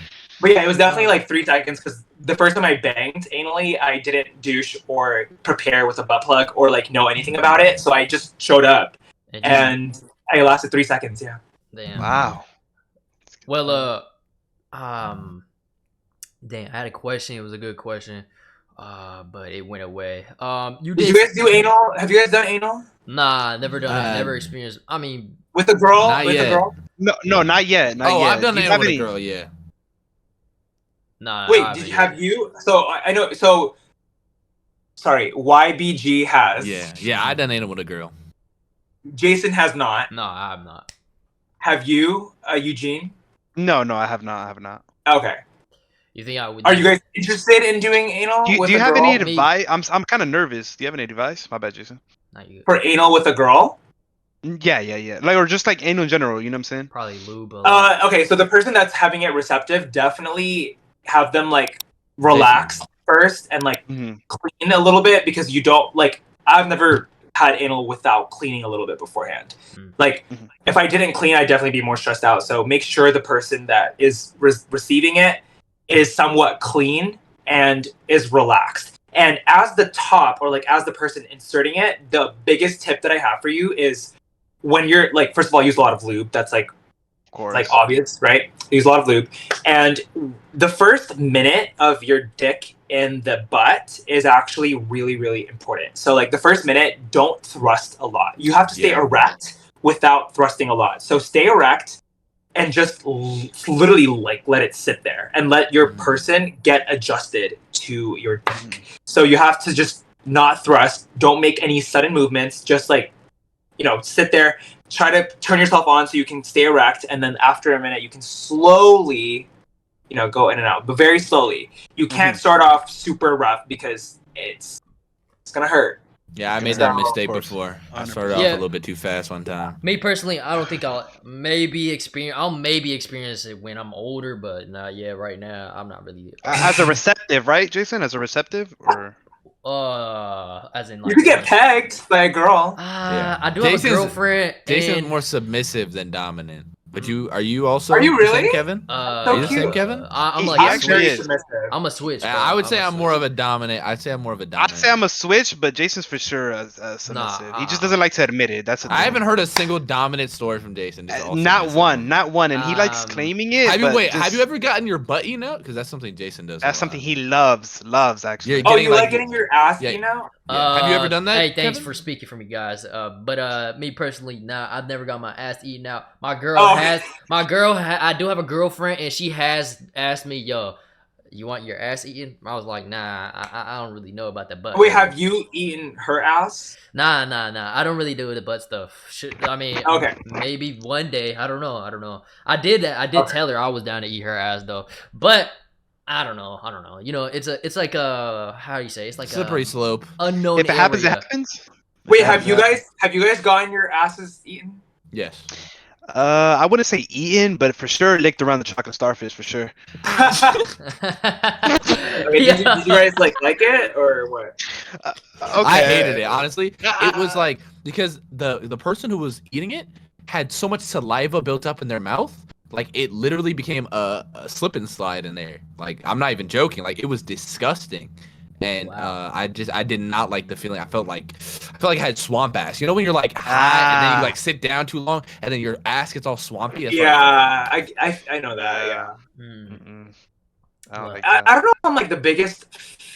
But yeah, it was definitely like 3 seconds because the first time I banged anally, I didn't douche or prepare with a butt plug or like know anything about it. So I just showed up and I lasted 3 seconds. Yeah. Damn. Wow. Well, damn, I had a question. It was a good question, but it went away. You Did did. you guys do anal? Have you guys done anal Nah, never done it. Never experienced. I mean, with a girl? Not With yet. a girl? No, not yet. Not Oh, yet. I've done Do you anal have with a any- girl. Yeah. nah. Wait, I did you haven't have you? So I know. So sorry, YBG has. Yeah. I done anal with a girl. Jason has not. yet. No, I have not. Have you, Eugene? No, I have not. I have not. Okay. You think I would? Are you guys interested in doing anal Do with you a have girl? any Me- advice? I'm kind of nervous. Do you have any advice? My bad, Jason. Not you. For anal with a girl? Yeah. Like, or just like anal in general. You know what I'm saying? Probably lube. A lot. Okay, so the person that's having it receptive, definitely have them like relax first and like Mhm. clean a little bit because you don't like. I've never had anal without cleaning a little bit beforehand. Like, Mhm. if I didn't clean, I'd definitely be more stressed out. So make sure the person that is receiving it is somewhat clean and is relaxed. And as the top, or like as the person inserting it, the biggest tip that I have for you is when you're like, first of all, use a lot of lube. That's like Of course. like obvious, right? Use a lot of lube. And the first minute of your dick in the butt is actually really, really important. So like the first minute, don't thrust a lot. You have to stay erect without thrusting a lot. So stay erect and just literally like let it sit there and let your person get adjusted to your dick. So you have to just not thrust. Don't make any sudden movements. Just like, sit there, try to turn yourself on so you can stay erect, and then after a minute you can slowly go in and out, but very slowly. You can't start off super rough because it's gonna hurt. Yeah, I made So- that mistake Of course. before. I 100%. started off Yeah. a little bit too fast one time. Me personally, I don't think I'll maybe experience it when I'm older, but not yet. Right now, I'm not really. As a receptive, right, Jason? As a receptive, or As in like. You could get pegged by a girl. I do have a Jason's- girlfriend. Jason's and, more submissive than dominant. But are you also? Are you the same, really? Kevin? So Are you the same, cute. Kevin? I'm He like actually switch. is. submissive. I'm a switch. Bro. I would say I'm more switch. of a dominant. I'd say I'm more of a I'd dominant. say I'm a switch, but Jason's for sure a submissive. He just doesn't like to admit it. That's the thing. I haven't heard a single dominant story from Jason. Just all Not submissive. one, and he likes claiming it. Have you but have you ever gotten your butt eaten out? Because that's something Jason does. That's a something lot. he loves actually. Yeah, Oh, getting, you like getting your ass Yeah. eaten out? Yeah. Have you ever done that, Hey, thanks Kevin? for speaking for me, guys. But me personally, nah, I've never got my ass eaten out. My girl Oh. has. I do have a girlfriend, and she has asked me, "Yo, you want your ass eaten?" I was like, "Nah, I don't really know about that butt." Wait, have you eaten her ass? Nah. I don't really do the butt stuff. I mean, Okay. maybe one day. I don't know. I did Okay. tell her I was down to eat her ass though, but. I don't know. It's like a how do you say? It's like Slippery a slope. unknown If it happens, it area. happens. Wait, If it have you happens, guys gotten your asses eaten? Yes. I wouldn't say eaten, but for sure licked around the chocolate starfish for sure. I mean, did you guys like it or what? Okay. I hated it, honestly. It was like because the person who was eating it had so much saliva built up in their mouth, like it literally became a slip and slide in there. Like I'm not even joking. Like it was disgusting. And Wow. I did not like the feeling. I felt like I had swamp ass. You know when you're like high and then you like sit down too long and then your ass gets all swampy. That's what I felt. Yeah, I know that. Yeah. I don't Well, like I that. don't know if I'm like the biggest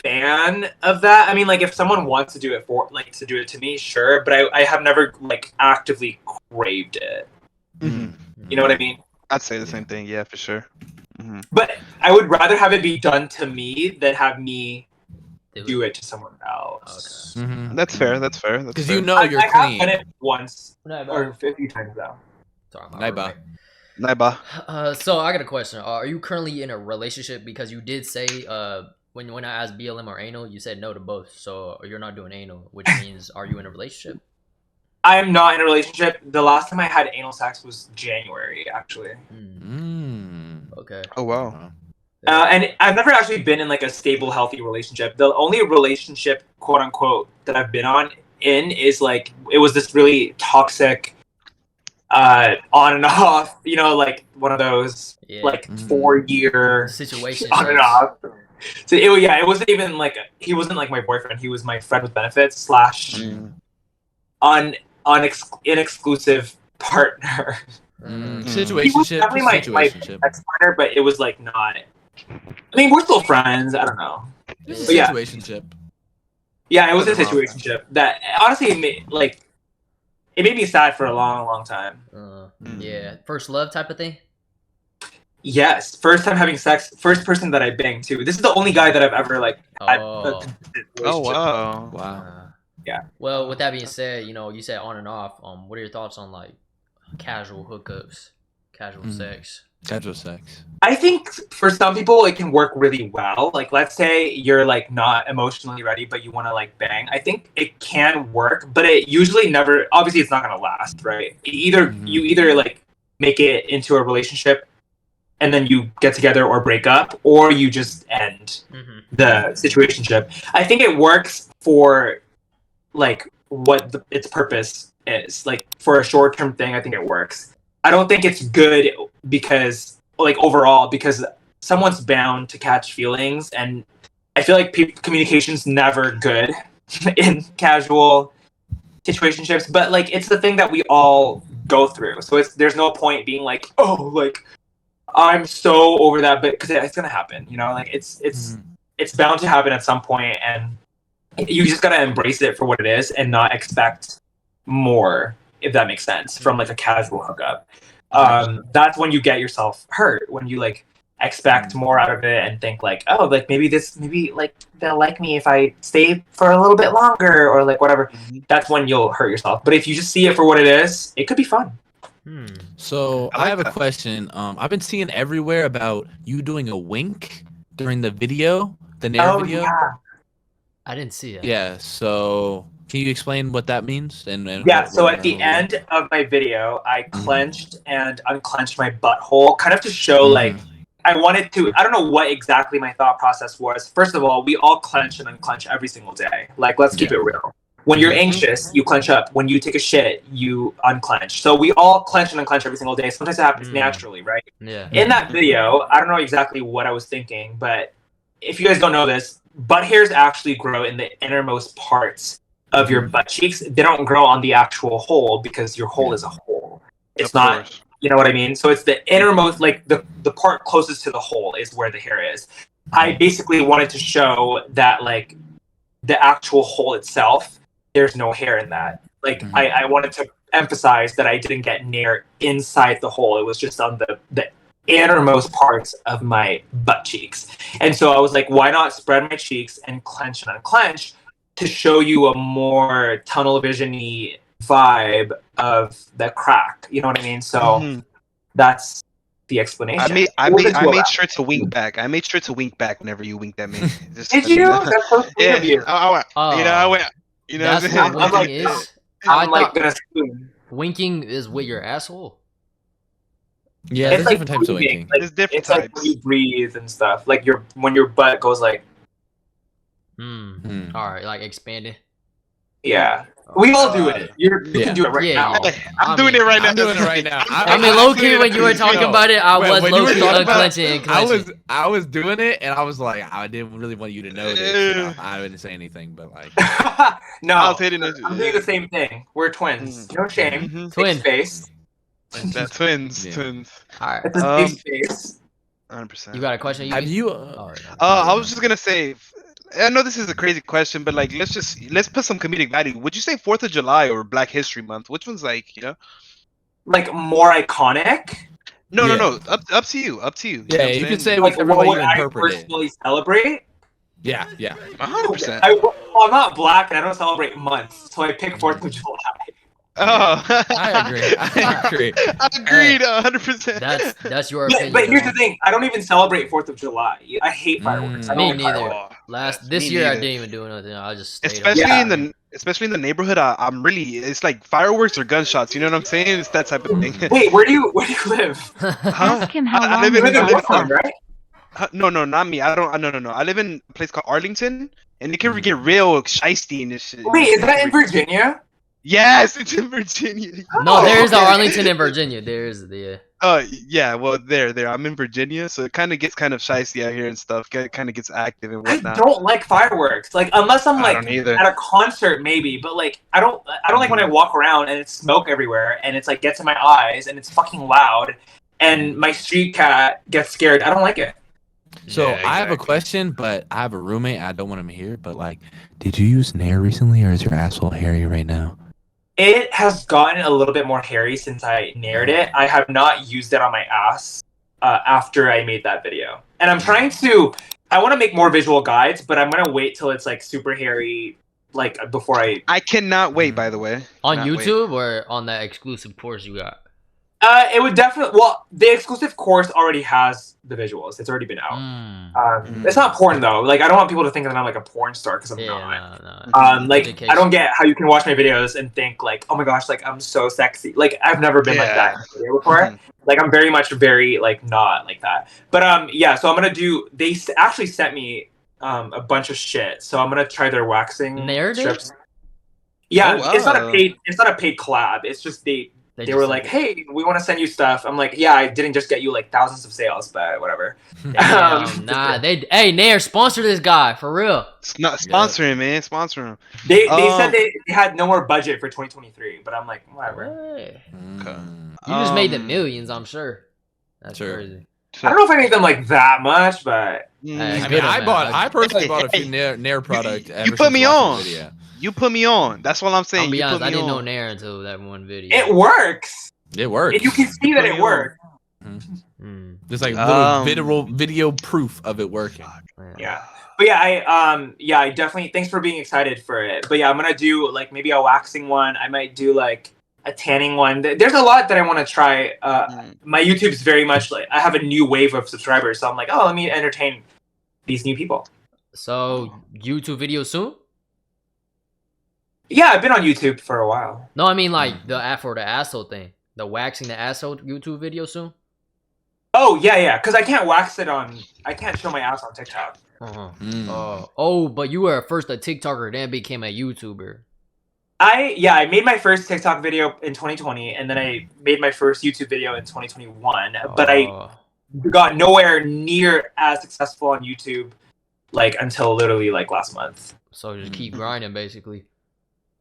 fan of that. I mean, like if someone wants to do it to me, sure. But I have never like actively craved it. You know what I mean? I'd say the same thing. Yeah, for sure. But I would rather have it be done to me than have me do it to someone else. Okay. That's fair. That's fair. Because fair. you know you're I have clean. done it once No, or a few times though. Sorry, my Naiba. Naiba. So I got a question. Are you currently in a relationship? Because you did say when I asked BLM or anal, you said no to both. So you're not doing anal, which means are you in a relationship? I'm not in a relationship. The last time I had anal sex was January, actually. Okay. Oh wow. And I've never actually been in like a stable, healthy relationship. The only relationship, quote unquote, that I've been in is like it was this really toxic, on and off. You know, like one of those like 4-year situation on and off. So it wasn't even like he wasn't like my boyfriend. He was my friend with benefits / inexclusive partner. He was definitely my ex partner, but it was like not. I mean, we're still friends. I don't know. It's a But situationship. Yeah, it was a situationship that honestly it made me sad for a long, long time. Yeah, first love type of thing. Yes, first time having sex, first person that I banged too. This is the only guy that I've ever like had a consistent relationship. Wow. Yeah. Well, with that being said, you said on and off. What are your thoughts on like casual hookups, casual sex? Casual sex. I think for some people it can work really well. Like let's say you're like not emotionally ready but you want to like bang. I think it can work, but it usually never obviously it's not going to last, right? You either like make it into a relationship and then you get together or break up or you just end the situationship. I think it works for like what its purpose is. Like for a short-term thing, I think it works. I don't think it's good because like overall because someone's bound to catch feelings and I feel like communication's never good in casual situationships, but like it's the thing that we all go through. So there's no point being like, oh, like I'm so over that, but because it's gonna happen, like it's bound to happen at some point, and you just gotta embrace it for what it is and not expect more, if that makes sense, from like a casual hookup. That's when you get yourself hurt, when you like expect more out of it and think like, oh, like maybe like they'll like me if I stay for a little bit longer or like whatever. That's when you'll hurt yourself. But if you just see it for what it is, it could be fun. So I have a question. I've been seeing everywhere about you doing a wink during the video, the Nair video. Yeah. I didn't see it. Yeah. So can you explain what that means? So at the end of my video, I clenched and unclenched my butthole, kind of to show like I wanted to. I don't know what exactly my thought process was. First of all, we all clench and unclench every single day. Like, let's keep it real. When you're anxious, you clench up. When you take a shit, you unclench. So we all clench and unclench every single day. Sometimes it happens naturally, right? Yeah. In that video, I don't know exactly what I was thinking, but if you guys don't know this, butt hairs actually grow in the innermost parts of your butt cheeks. They don't grow on the actual hole because your hole is a hole. It's not, you know what I mean? So it's the innermost, like the part closest to the hole is where the hair is. I basically wanted to show that like the actual hole itself, there's no hair in that. Like I wanted to emphasize that I didn't get near inside the hole. It was just on the innermost parts of my butt cheeks. And so I was like, why not spread my cheeks and clench and unclench to show you a more tunnel vision-y vibe of the crack. You know what I mean? So that's the explanation. I made sure to wink back. I made sure to wink back whenever you winked at me. Did you? That's so sweet of you. I went. That's what winking is. I'm like gonna spoon. Winking is with your asshole. Yeah, there's different types of winking. Like, there's different it's types. like when you breathe and stuff. Like when your butt goes like. All right, like expanding. Yeah. We all do it. You can do it right now. I'm doing it right now. I'm doing it right now. I mean, low key, when you were talking about it, I was when you low were key talking about unclenching and I clenching. was doing it, and I was like, I didn't really want you to know this. You know? I didn't say anything, but like, no, I was hitting it. I'm doing the same thing. We're twins. No shame. Mhm. Twin. Space. That twins, Yeah. twins. All right. It's a safe space. 100%. You got a question? have you? All right. I was just gonna say, I know this is a crazy question, but like, let's put some comedic value. Would you say 4th of July or Black History Month? Which one's like, Like more iconic? No, Yeah. no. Up to you. Up to you. Yeah, you can say Like whichever what way would you I interpret it. personally celebrate? Yeah. 100%. Well, I'm not black and I don't celebrate months, so I pick 4th of July. Oh, I agree. I agree. Agreed, 100%. That's your Yeah, opinion. but here's dog. the thing: I don't even celebrate 4th of July. I hate fireworks. I Me don't like neither. fireworks. This me year I neither. didn't even do nothing. I just stayed Especially up. especially in the neighborhood, I'm really. It's like fireworks or gunshots. You know what I'm saying? It's that type of thing. Wait, where do you live? Huh? Ask him how I long live he in You live in was Brooklyn, outside. right? No, not me. I don't. No. I live in a place called Arlington, and it can Mm. get real shiesty and this shit. Wait, is that in Virginia? Yes, it's in Virginia. No, there is okay. Arlington in Virginia. There is the. Yeah. Well, there. I'm in Virginia, so it kind of gets kind of shiesty out here and stuff. Kind of gets active and I whatnot. don't like fireworks. Like unless I'm I like don't either. at a concert, maybe. But like I don't like when I walk around and it's smoke everywhere and it's like gets in my eyes and it's fucking loud and my street cat gets scared. I don't like it. So Yeah, I have a exactly. question, but I have a roommate. I don't want him here. But like, did you use Nair recently, or is your asshole hairy right now? It has gotten a little bit more hairy since I nared it. I have not used it on my ass after I made that video. And I'm trying to, I want to make more visual guides, but I'm going to wait till it's like super hairy, like before I cannot wait. By the way, On Cannot wait. YouTube or on that exclusive course you got? It would definitely, well, the exclusive course already has the visuals. It's already been out. It's not porn though. Like I don't want people to think that I'm like a porn star because I'm not. No. Like Education. I don't get how you can watch my videos and think like, oh my gosh, like I'm so sexy. Like I've never been like that in a video before. Like I'm very like not like that. But yeah, so I'm gonna do. They actually sent me a bunch of shit, so I'm gonna try their waxing Narrative? strips. Yeah, Oh, it's not wow. a paid collab. It's just they just were said like, it. hey, we want to send you stuff. I'm like, yeah, I didn't just get you like thousands of sales, but whatever. Damn, nah, hey Nair, sponsor this guy for real. It's not sponsoring, man. Sponsor him. They said they had no more budget for 2023, but I'm like, whatever. Hey. Mm. You just made the millions, I'm sure. That's Sure. crazy. I don't know if I made them like that much, but Hey, I good mean, amount. I personally Hey, bought a few hey, Nair product. you ever put since me watching on. the video. You put me on. That's what I'm saying. I'll be You honest, put I me didn't know on. Nair until that one video. it works. It works. And you can see that it works. There's like Um, little video proof of it working. Yeah. But yeah, I definitely thanks for being excited for it. But yeah, I'm gonna do like maybe a waxing one. I might do like a tanning one. There's a lot that I want to try. My YouTube's very much like I have a new wave of subscribers, so I'm like, oh, let me entertain these new people. So YouTube video soon? Yeah, I've been on YouTube for a while. No, I mean like for the asshole thing, the waxing the asshole YouTube video soon. Oh yeah, because I can't wax it on. I can't show my ass on TikTok. Oh, but you were first a TikToker, then became a YouTuber. I made my first TikTok video in 2020, and then I made my first YouTube video in 2021. But I got nowhere near as successful on YouTube, like until literally like last month. So just keep grinding, basically.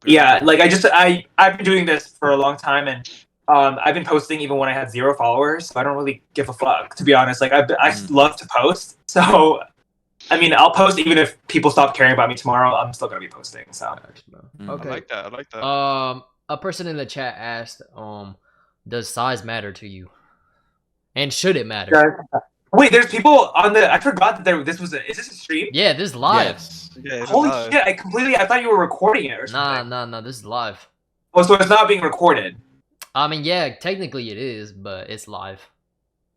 Yeah, like I've been doing this for a long time, and I've been posting even when I had 0 followers. So I don't really give a fuck, to be honest. Like I love to post, so. I mean, I'll post even if people stop caring about me tomorrow. I'm still gonna be posting. So Okay. I like that. A person in the chat asked, does size matter to you? And should it matter? wait, there's people on the. I forgot that this was. Is this a stream? Yeah, this is live. Yes. Yeah, Holy shit! I thought you were recording it or something. Nah, this is live. Oh, so it's not being recorded. I mean, yeah, technically it is, but it's live.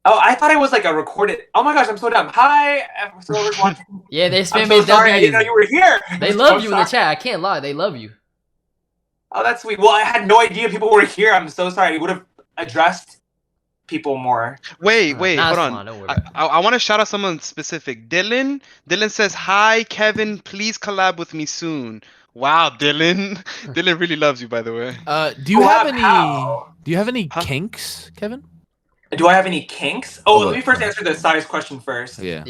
Oh, I thought it was like a recorded. Oh my gosh, I'm so dumb. Hi, whoever's watching. Yeah, they I'm spam so me sorry. I didn't know W's. you were here. They I'm love so you in the sorry. chat. I can't lie, they love you. Oh, that's sweet. Well, I had no idea people were here. I'm so sorry. I would have addressed people more. Wait, Nah, hold it's on. fine, don't worry about it. I want to shout out someone specific. Dylan says, "Hi, Kevin. Please collab with me soon. Wow, Dylan. Dylan really loves you, by the way. Do you have any? How? Do you have any Huh? kinks, Kevin? Do I have any kinks? Oh, let what? me first answer the size question first. Yeah.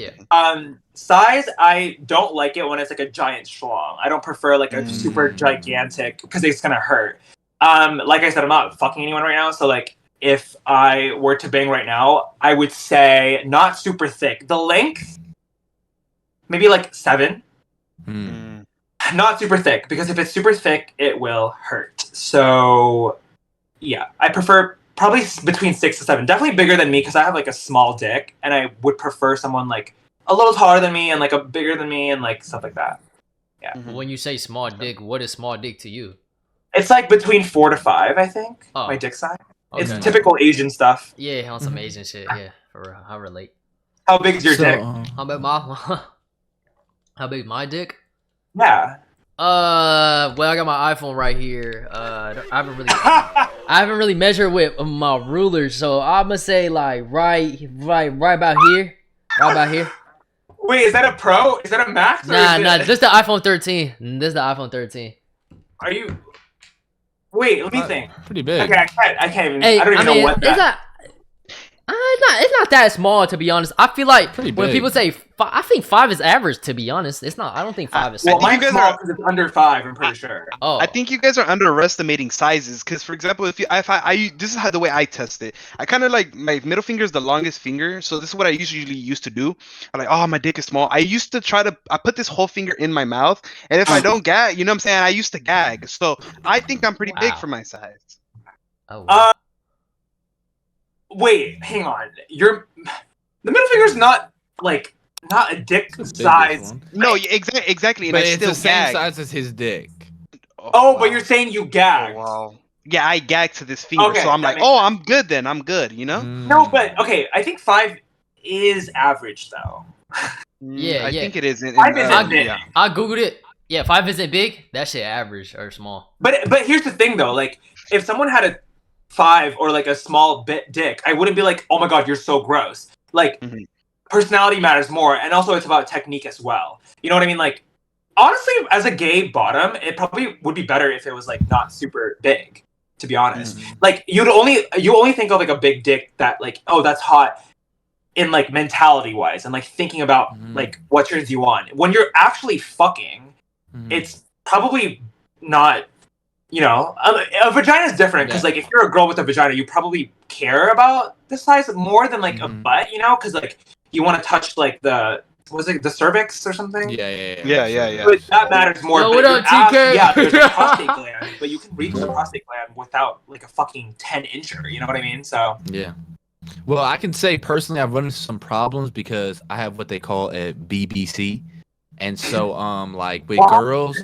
Size, I don't like it when it's like a giant schlong. I don't prefer like a super gigantic because it's gonna hurt. Like I said, I'm not fucking anyone right now, so like if I were to bang right now, I would say not super thick. The length, maybe like 7. Not super thick, because if it's super thick, it will hurt. So, yeah, I prefer probably between 6 to 7. Definitely bigger than me, because I have like a small dick, and I would prefer someone like a little taller than me and like a bigger than me and like stuff like that. Yeah. When you say small dick, what is small dick to you? It's like between 4 to 5, I think. Oh. My dick size. Okay. It's typical Asian stuff. Yeah, on some Asian shit. Yeah, for real. I relate. How big's your dick? How big my dick? Yeah. Well, I got my iPhone right here. I haven't really measured with my ruler, so I'm gonna say like right about here, right about here. Wait, is that a Pro? Is that a Max? Nah, this is the iPhone 13. This is the iPhone 13. Are you? Wait, let me think. Pretty big. Okay, I can't even. Hey, I don't even know what that. It's not that small, to be honest. I feel like Pretty when big. people say, I think 5 is average. To be honest, it's not. I don't think 5 is. Well, I think mine's you guys small because it's under 5. I'm pretty sure. Oh, I think you guys are underestimating sizes. Because, for example, if I this is how the way I test it. I kind of like my middle finger is the longest finger, so this is what I usually used to do. I'm like, oh, my dick is small. I used to I put this whole finger in my mouth, and if I don't gag, you know what I'm saying? I used to gag, so I think I'm pretty big Wow. for my size. oh. Wow. Wait, hang on. The middle finger's not a dick It's the biggest size. one. No, exactly, and But I it's still the same gag. size as his dick. Oh, wow. but you're saying you Oh, gagged. wow. Yeah, I gag to this finger, Okay, so I'm that like, makes oh, I'm good then. I'm good, you know? No, but okay. I think 5 is average though. Yeah, I yeah. think it is. 5 isn't big. yeah. I googled it. Yeah, 5 isn't big. That shit average or small. But here's the thing though. Like, if someone had a 5 or like a small bit dick, I wouldn't be like, oh my god, you're so gross. Like, personality matters more, and also it's about technique as well. You know what I mean? Like, honestly, as a gay bottom, it probably would be better if it was like not super big. To be honest, like you only think of like a big dick that like, oh, that's hot in like mentality wise and like thinking about like what turns you on. When you're actually fucking, it's probably not. You know, a vagina is different because like if you're a girl with a vagina, you probably care about the size more than like a butt. You know, because like you want to touch like the cervix or something. Yeah. But that matters more. Yo, but what your up, ass- TK? Yeah, there's a prostate gland, but you can reach the prostate gland without like a fucking 10-incher. You know what I mean? So Yeah. Well, I can say personally, I've run into some problems because I have what they call a BBC, and so like with girls,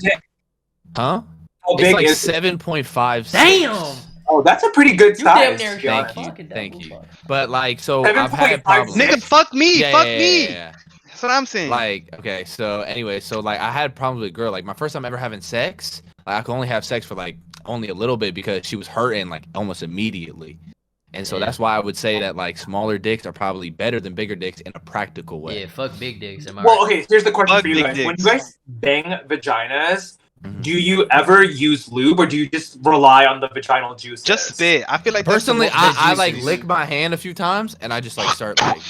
huh? how It's big like is 7.5. Damn. Oh, that's a pretty good You damn size. near to be honest. Thank you. But like, so I've 7.5 had problems. Nigga, fuck me. Yeah, Fuck yeah, me. yeah. That's what I'm saying. Like, okay, so anyway, so like I had problems with a girl. Like my first time ever having sex, like I could only have sex for like only a little bit because she was hurting like almost immediately. And so that's why I would say that like smaller dicks are probably better than bigger dicks in a practical way. Yeah, fuck big dicks. Am I Well, right? okay. Here's the question Fuck for you big guys: when dicks. you guys bang vaginas, do you ever use lube or do you just rely on the vaginal juices? Just spit. I feel like that's the Personally, most I like juicy. lick my hand a few times and I just like start like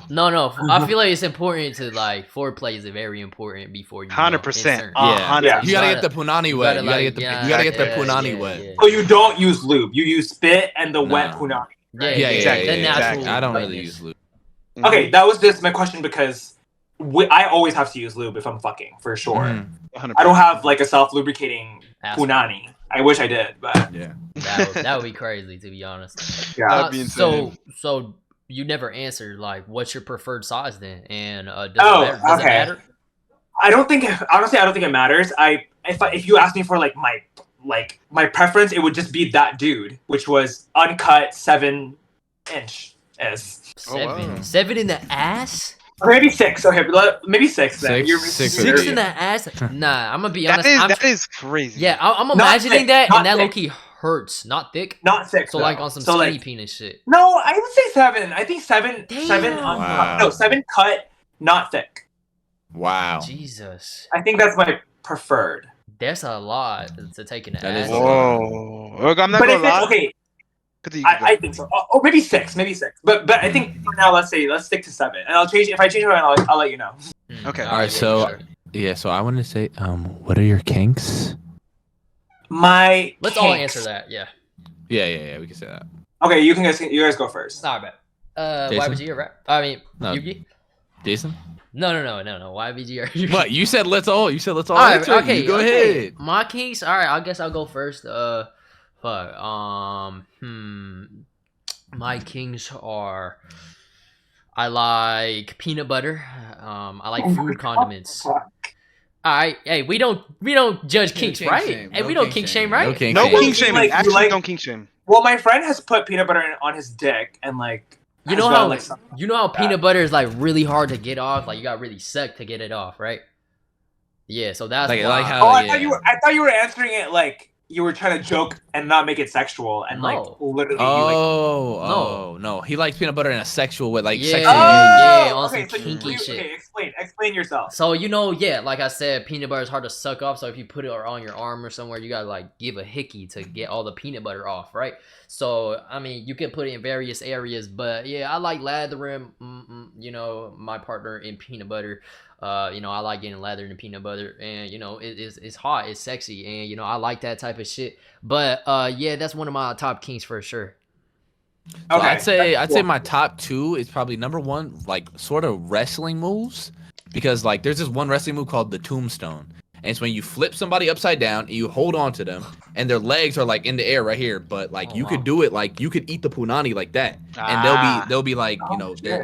No. I feel like it's important to like foreplay is very important before you. 100%. Insert. yeah. Yeah. You gotta get the punani wet. You gotta get the yeah, you gotta get the yeah, punani yeah, wet. yeah. So you don't use lube. You use spit and the wet No. punani. Yeah, Yeah, exactly, The natural exactly. I don't really wetness. use lube. Okay, that was just my question because I always have to use lube if I'm fucking for sure. Mhm. 100%. I don't have like a self-lubricating Asshole. punani. I wish I did, but Yeah. That would be crazy, to be honest. yeah. That'd be insane. So you never answered like what's your preferred size then, and does Oh, it matter? Does it okay. matter? I don't think it matters. If you ask me for like my preference, it would just be that dude, which was uncut 7-inch is. Seven, wow. 7 in the ass. Or maybe 6. Okay, maybe 6 then. Six. 6 Yeah. in the ass. Nah, I'm gonna be honest. That is crazy. Yeah, I'm Not imagining thick, that, not and that thick. low key hurts. Not thick. Not 6. So though. like on some So, skinny like, penis shit. no, I would say 7. I think 7. Damn. 7 Wow. no 7 cut, not thick. Wow. Jesus. I think that's my preferred. That's a lot to take in the That is ass. a lot. Whoa. Look, I'm not But gonna if it's lie. okay, Continue, I think so. Oh, maybe six, But I think for now, let's stick to 7, and I'll change. If I change my mind, I'll let you know. Okay. All right, yeah, so sure. yeah, so I wanted to say, what are your kinks? Let's all answer that. Yeah. Yeah, we can say that. Okay, you guys go first. All right, Jason? YBG or rap? I mean, No. Yugi? Jason? No. YBG or Yugi? What? You said let's all All right, answer. okay, You go okay. ahead. My kinks. All right, I guess I'll go first. Fuck. My kinks are. I like peanut butter. I like food condiments. Alright, hey, we don't judge kinks, kink right? shame. Hey, No we don't kink kink shame. shame, right? No kink No shame. king shaming. Like, you Actually, like- don't king shame. Well, my friend has put peanut butter on his dick, and like You know how peanut butter is like really hard to get off. Like you got really suck to get it off, right? Yeah, so that's Like why. how- Oh, I yeah. thought you were answering it like you were trying to joke and not make it sexual, and like No. literally. No. He likes peanut butter in a sexual way, like Yeah. sexual. Yeah, on some okay, so kinky shit. Okay, explain yourself. So yeah, like I said, peanut butter is hard to suck off. So if you put it on your arm or somewhere, you gotta like give a hickey to get all the peanut butter off, right? So I mean, you can put it in various areas, but yeah, I like lathering, my partner in peanut butter. I like getting lathered in peanut butter, and it's hot, it's sexy, and I like that type of shit. But yeah, that's one of my top kinks for sure. So Okay, I'd say my top 2 is probably number 1, like sort of wrestling moves, because like there's this one wrestling move called the tombstone, and it's when you flip somebody upside down and you hold on to them, and their legs are like in the air right here, but like could do it, like you could eat the punani like that, and they'll be like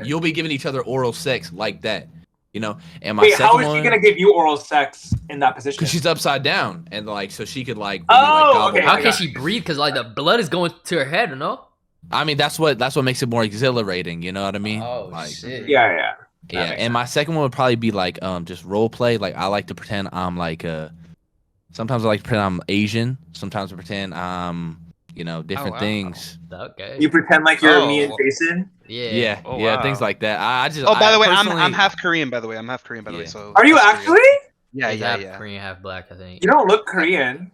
you'll be giving each other oral sex like that. And my wait, second how is one, she gonna give you oral sex in that position? because she's upside down, and like so she could like, okay. How can she breathe? Because like the blood is going to her head, no? I mean that's what makes it more exhilarating. You know what I mean? Oh like, shit. Yeah. Yeah, and my second one would probably be like just role play. Like I like to pretend I'm like sometimes I like to pretend I'm Asian. Sometimes I pretend I'm different things. Okay. You pretend like you're me and Jason. Yeah. Wow. Things like that. I just. Oh, by the way, personally- I'm half Korean. By the way, I'm half Korean. By the way, so. Are you that's actually? Korean. He's Yeah. half Korean, half black, I think. You don't look Korean.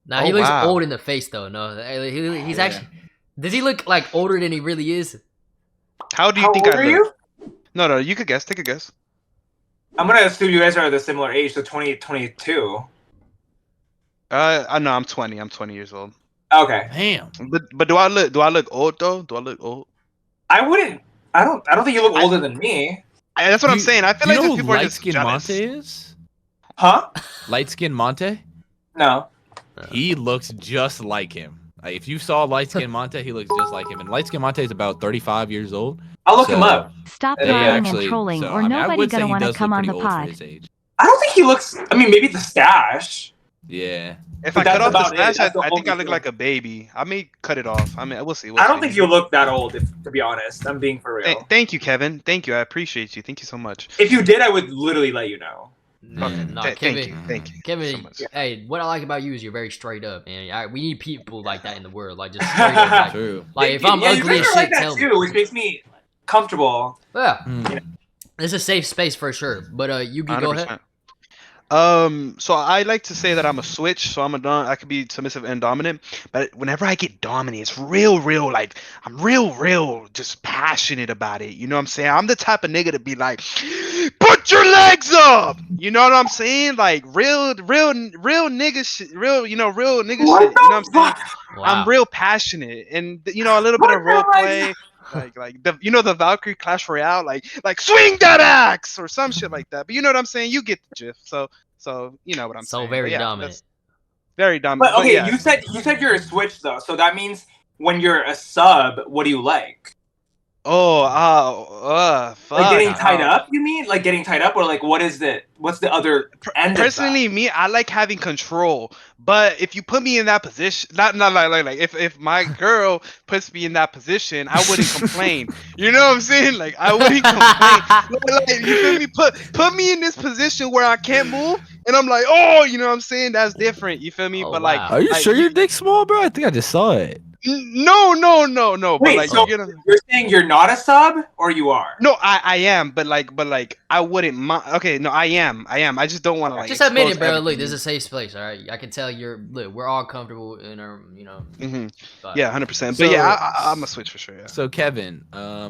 Nah, Oh, he looks wow. old in the face though. No, he's actually. Does he look like older than he really is? How do you How think old I are look? you? No, you could guess. Take a guess. I'm gonna assume you guys are the similar age, so 22. I know I'm 20. I'm 20 years old. Okay. Damn. But do I look old though? Do I look old? I don't think you look older than me. That's what I'm saying. I feel Do like you know these who people are light just skin jealous. Monte is? Huh? Light skin Monte? No. He looks just like him. Like, if you saw light skin Monte, he looks just like him. And light skin Monte is about 35 years old. I'll look him up. Stop Yeah, lying actually, and trolling, so, or I mean, I nobody would say gonna he want to does come look on the pretty old for pod. his age. I don't think he looks. I mean, maybe the stash. Yeah. If But I cut that's off the about it. stash, That's the I think I only look thing. like a baby. I may cut it off. I mean, we'll see. I don't think you look that old, to be honest. I'm being for real. Thank you, Kevin. Thank you. I appreciate you. Thank you so much. If you did, I would literally let you know. Okay. Nah, Thank Kevin. you. Thank you. Kevin, so much. hey, what I like about you is you're very straight up, man. We need people like that in the world, like just straight up. Like, True. like if I'm Yeah, you ugly guys as are shit, like that tell me. too, which makes me comfortable. Yeah, Mm. it's a safe space for sure. But Yugi, go ahead. 100%. So I like to say that I'm a switch, so I could be submissive and dominant, but whenever I get dominant, it's real, like I'm real, just passionate about it. You know what I'm saying? I'm the type of nigga to be like, put your legs up. You know what I'm saying? Like real nigga shit, real nigga shit. You know what I'm saying? Wow. I'm real passionate, and a little bit of role play. Like the Valkyrie Clash Royale, like swing that axe or some shit like that. But you know what I'm saying? You get the gist. So you know what I'm saying. So very But yeah, dominant. that's very dominant. But okay, yeah. you said you're a switch though, so that means when you're a sub, what do you like? Fuck. Like getting tied up? You mean like getting tied up, or like what's the other end? Personally, me, I like having control. But if you put me in that position, not like if my girl puts me in that position, I wouldn't complain. You know what I'm saying? Like I wouldn't complain. Like, you feel me? Put me in this position where I can't move, and I'm like, oh, you know what I'm saying? That's different. You feel me? Oh, But wow. like, Are you like, sure your dick's small, bro? I think I just saw it. No. Wait, but like, so you're saying you're not a sub, or you are? No, I am, but like, I wouldn't mind. Okay, no, I am. I just don't want to like. Just admit it, expose bro. Look, everything. this is a safe space, all right? I can tell we're all comfortable in our, Yeah, 100%. So- But yeah, I'm a switch for sure. Yeah. So Kevin,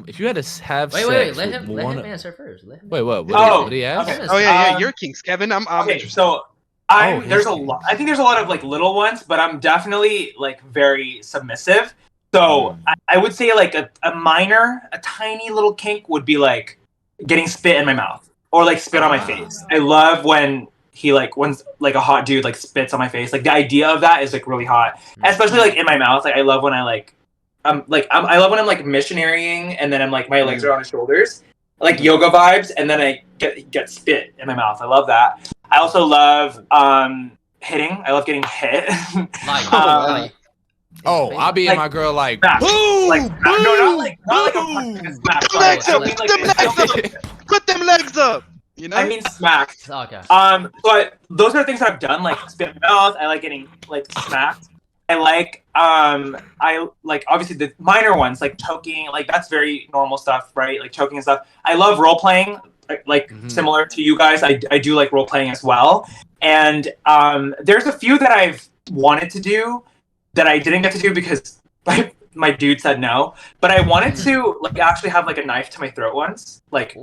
if you had to have Wait, sex let with him one- answer first. Let him Wait, what? Oh, What did he ask? okay. Oh yeah, Um, your kinks, Kevin. I'm Okay, interested. so Oh, there's a his lot. I think there's a lot of like little ones, but I'm definitely like very submissive. So I would say like a tiny little kink would be like getting spit in my mouth or like spit on my face. I love when a hot dude like spits on my face. Like the idea of that is like really hot, especially like in my mouth. Like I love when I love when I'm like missionarying and then I'm like my legs are on his shoulders, like yoga vibes, and then I get spit in my mouth. I love that. I also love hitting. I love getting hit. I'll be in my girl like smack. boom, not like a punch, like a smack. Put them legs I up. mean, Put them legs up. Put them legs up. You know. I mean smacked. Okay. But those are things that I've done, like spit in my mouth. I like getting like smacked. I like obviously the minor ones like choking, like that's very normal stuff, right? Like choking and stuff. I love role playing, like similar to you guys. I do like role playing as well. And there's a few that I've wanted to do that I didn't get to do because my dude said no. But I wanted to like actually have like a knife to my throat once, like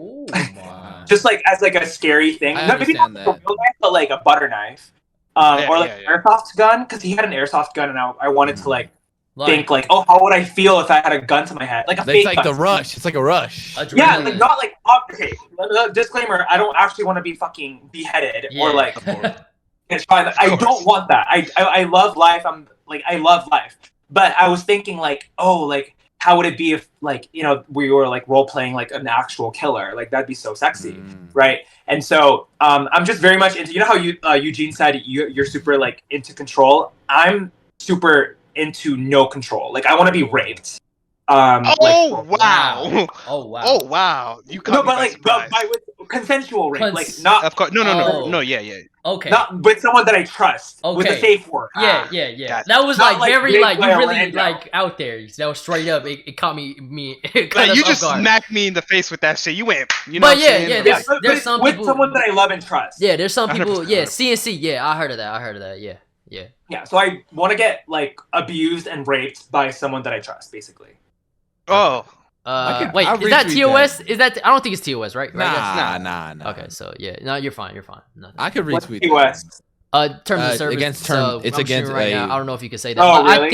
just like as like a scary thing. Maybe not like a real knife, but like a butter knife. Or like an airsoft gun, because he had an airsoft gun, and I wanted to like think like, oh, how would I feel if I had a gun to my head, like a fake like gun. the rush. It's like a rush. Yeah, like not like okay. Disclaimer: I don't actually want to be fucking beheaded or like. It's fine. I don't want that. I love life. I love life, but I was thinking like, oh, like how would it be if like we were like role playing like an actual killer? Like that'd be so sexy, right? And so I'm just very much into how Eugene said you're super like into control. I'm super into no control. Like I want to be raped. Wow! Oh wow! Oh wow! You caught me by surprise. By with consensual rape, like not. Of course, no, yeah. Okay. Not with someone that I trust. Okay. With a safe word. Yeah. Gotcha. That was Not like very like you really Orlando. like out there. That was straight up. It caught me. It Like, caught you us just off guard. smacked me in the face with that shit. You went. You know But what I'm saying? there's some with people someone that I love and trust. Yeah, there's some people. 100%. Yeah, CNC. Yeah, I heard of that. Yeah. Yeah. So I want to get like abused and raped by someone that I trust, basically. Oh. Wait, I'll is that retweet TOS? Is that? I don't think it's TOS, right? Nah. Okay, so yeah, no, you're fine. Nothing. I could What's retweet TOS? that. Terms of service. Against it's I'm against shooting right a- now. I don't know if you can say that. Oh, but really?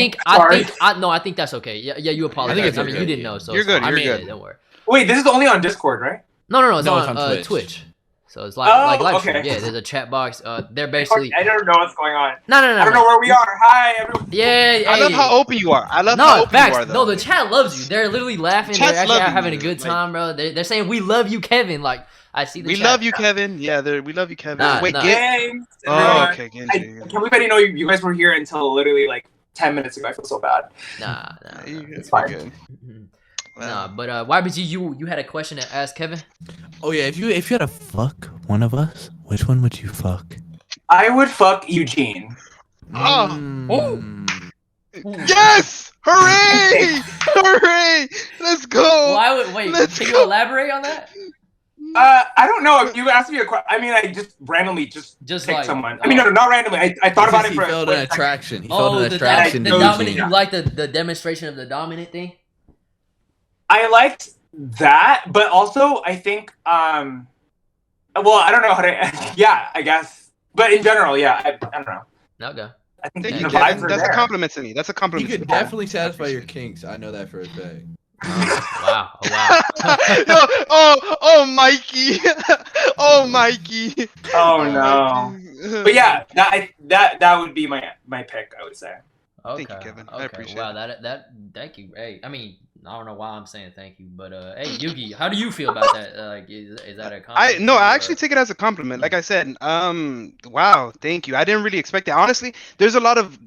I think that's okay. Yeah, you apologize. it's I mean, okay. you didn't know, so You're it's good, fine. you're good. Don't worry. Wait, this is only on Discord, right? No, it's No, on, it's on Twitch. So it's like live stream. okay. Yeah, there's a chat box. They're basically I don't know what's going on. no. I don't know where we are. Hi, everyone. Yeah, I love hey. how open you are. I love how No, open you are, facts. though. No, the chat loves you. They're literally laughing. Chat's They're actually loving having a you. good Like- time, bro. They're saying we love you, Kevin. Like I see the We chat. love you, Kevin. Yeah, we love you, Kevin. Nah, Wait, nah. get. Thanks, Oh, everyone. okay. Genji. I can't believe I didn't know you guys were here until literally like 10 minutes ago. I feel so bad. Nah. You're good. It's fine. You're good. Mhm. Wow. Nah, but YBG, you had a question to ask Kevin? Oh yeah, if you had to fuck one of us, which one would you fuck? I would fuck Eugene. Oh. Mm. Yes! Hooray! Hooray! Let's go! Wait, Let's can go. you elaborate on that? I don't know. If you asked me a question, I mean, I just randomly just Just picked like someone. I mean, no, not randomly. I thought about it He for felt for an a second. attraction. He felt an the attraction. to dominant. Eugene. You like the demonstration of the dominant thing? I liked that, but also I think, well, I don't know how to. Yeah, I guess. But in general, yeah, I don't know. Okay. I think Thank the you, vibes Kevin. are That's there. a compliment to me. That's a You compliment to could me. definitely satisfy your kinks. I know that for a fact. Wow. Oh, Mikey. Oh, Mikey. Oh no. Mikey. But yeah, that would be my pick. I would say. Okay. Thank you, Kevin. I Okay. appreciate Wow. it. That. Thank you. Hey, I mean, I don't know why I'm saying thank you, but hey, Yugi, how do you feel about that? Like, is that a compliment? I actually take it as a compliment. Like I said, wow, thank you. I didn't really expect it. Honestly, there's a lot of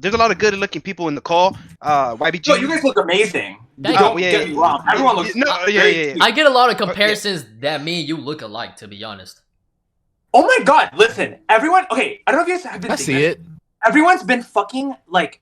there's a lot of good-looking people in the call. YBG. No, you guys look amazing. Thank Don't you. get me wrong. Everyone looks. Yeah. I get a lot of comparisons that me and you look alike, to be honest. Oh my god! Listen, everyone. Okay, I don't know if you guys have been. I seeing see this. it. Everyone's been fucking like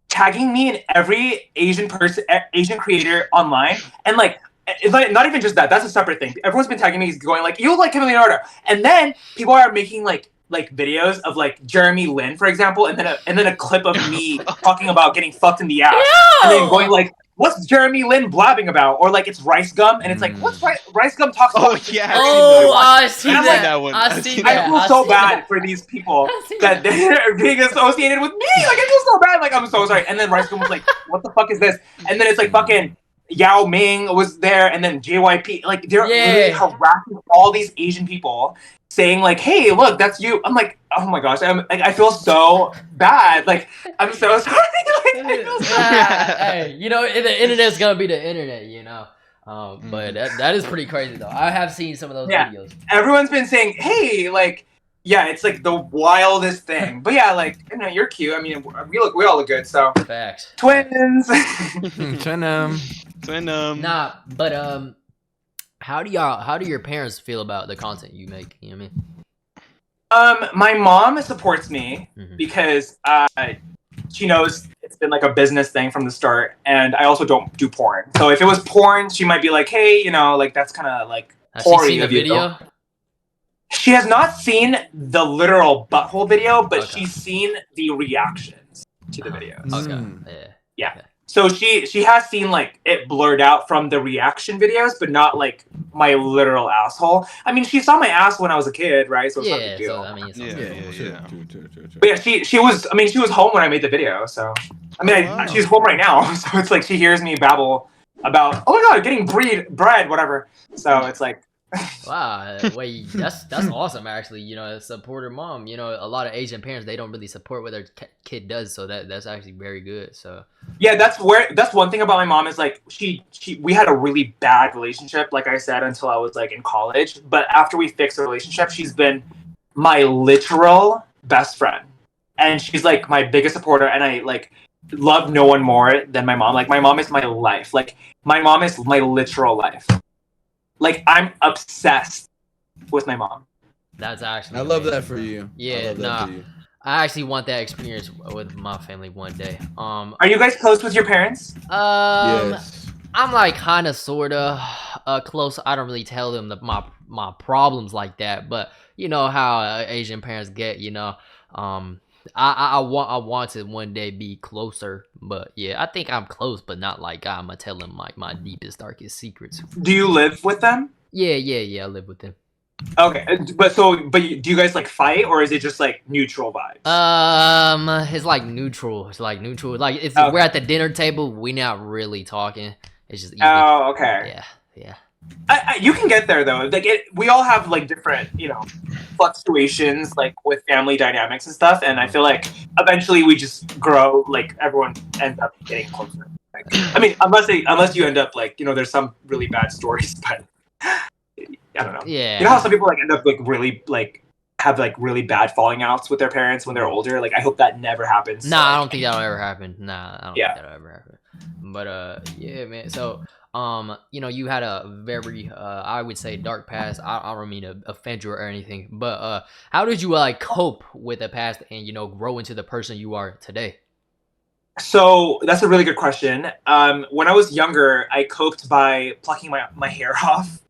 tagging me in every Asian creator online, and like. It's not even just that. That's a separate thing. Everyone's been tagging me, going like, "You look like Kim and Leonardo," and then people are making like videos of like Jeremy Lin, for example, and then a clip of me talking about getting fucked in the ass, and then going like, "What's Jeremy Lin blabbing about?" Or like it's Rice Gum, and it's like, "What's Rice Gum talks about?" Oh yeah. I see And I'm that. like, I see that. I feel so bad for these people that they're being associated with me. Like I feel so bad. Like I'm so sorry. And then Rice Gum was like, "What the fuck is this?" And then it's like fucking Yao Ming was there, and then JYP. Like they're literally harassing all these Asian people, saying like, "Hey, look, that's you." I'm like, oh my gosh, I feel so bad. Like I'm so sorry. Like, I feel so bad. Hey, you know, the internet's gonna be the internet, you know. But that is pretty crazy though. I have seen some of those videos. Everyone's been saying, "Hey, like." Yeah, it's like the wildest thing. But yeah, like, you know, you're cute. I mean, we all look good, so. Facts. Twins. Twinum. Nah, but how do your parents feel about the content you make? You know what I mean? My mom supports me because she knows it's been like a business thing from the start, and I also don't do porn. So if it was porn, she might be like, "Hey, you know, like that's kind of like." Has she seen the video? She has not seen the literal butthole video, but she's seen the reactions to the videos. Okay. Yeah. Okay. So she has seen like it blurred out from the reaction videos, but not like my literal asshole. I mean, she saw my ass when I was a kid, right? So it's not a big deal. So, I mean, yeah. But yeah, she was home when I made the video. So I mean, she's home right now. So it's like she hears me babble about, oh my god, getting bread, whatever. So it's like. Wow, wait, that's awesome actually. You know, support her mom. You know, a lot of Asian parents, they don't really support what their kid does, so that's actually very good. So yeah, that's one thing about my mom is like we had a really bad relationship, like I said, until I was like in college. But after we fixed the relationship, she's been my literal best friend, and she's like my biggest supporter, and I like love no one more than my mom. Like my mom is my life. Like my mom is my literal life. Like, I'm obsessed with my mom. That's actually I love that for you. Yeah, I actually want that experience with my family one day. Are you guys close with your parents? Yes. I'm like kind of sorta close. I don't really tell them my problems like that, but you know how Asian parents get, you know. I want to one day be closer, but yeah, I think I'm close, but not like I'm gonna tell them like my deepest, darkest secrets. Do you live with them? Yeah, I live with them. Okay, but do you guys like fight, or is it just like neutral vibes? It's like neutral. Like if we're at the dinner table, we not really talking. It's just eating. Oh, okay. Yeah. You can get there though. Like we all have like different, you know, fluctuations like with family dynamics and stuff. And I feel like eventually we just grow. Like everyone ends up getting closer. Like, I mean, unless you end up like, you know, there's some really bad stories, but I don't know. Yeah. You know how some people like end up like really like have like really bad falling outs with their parents when they're older. Like I hope that never happens. Nah, I don't think that'll ever happen. Nah, I don't think that'll ever happen. But yeah, man. So. You know, you had a very, I would say, dark past. I don't mean to offend you or anything, but how did you like cope with the past and, you know, grow into the person you are today? So that's a really good question. When I was younger, I coped by plucking my hair off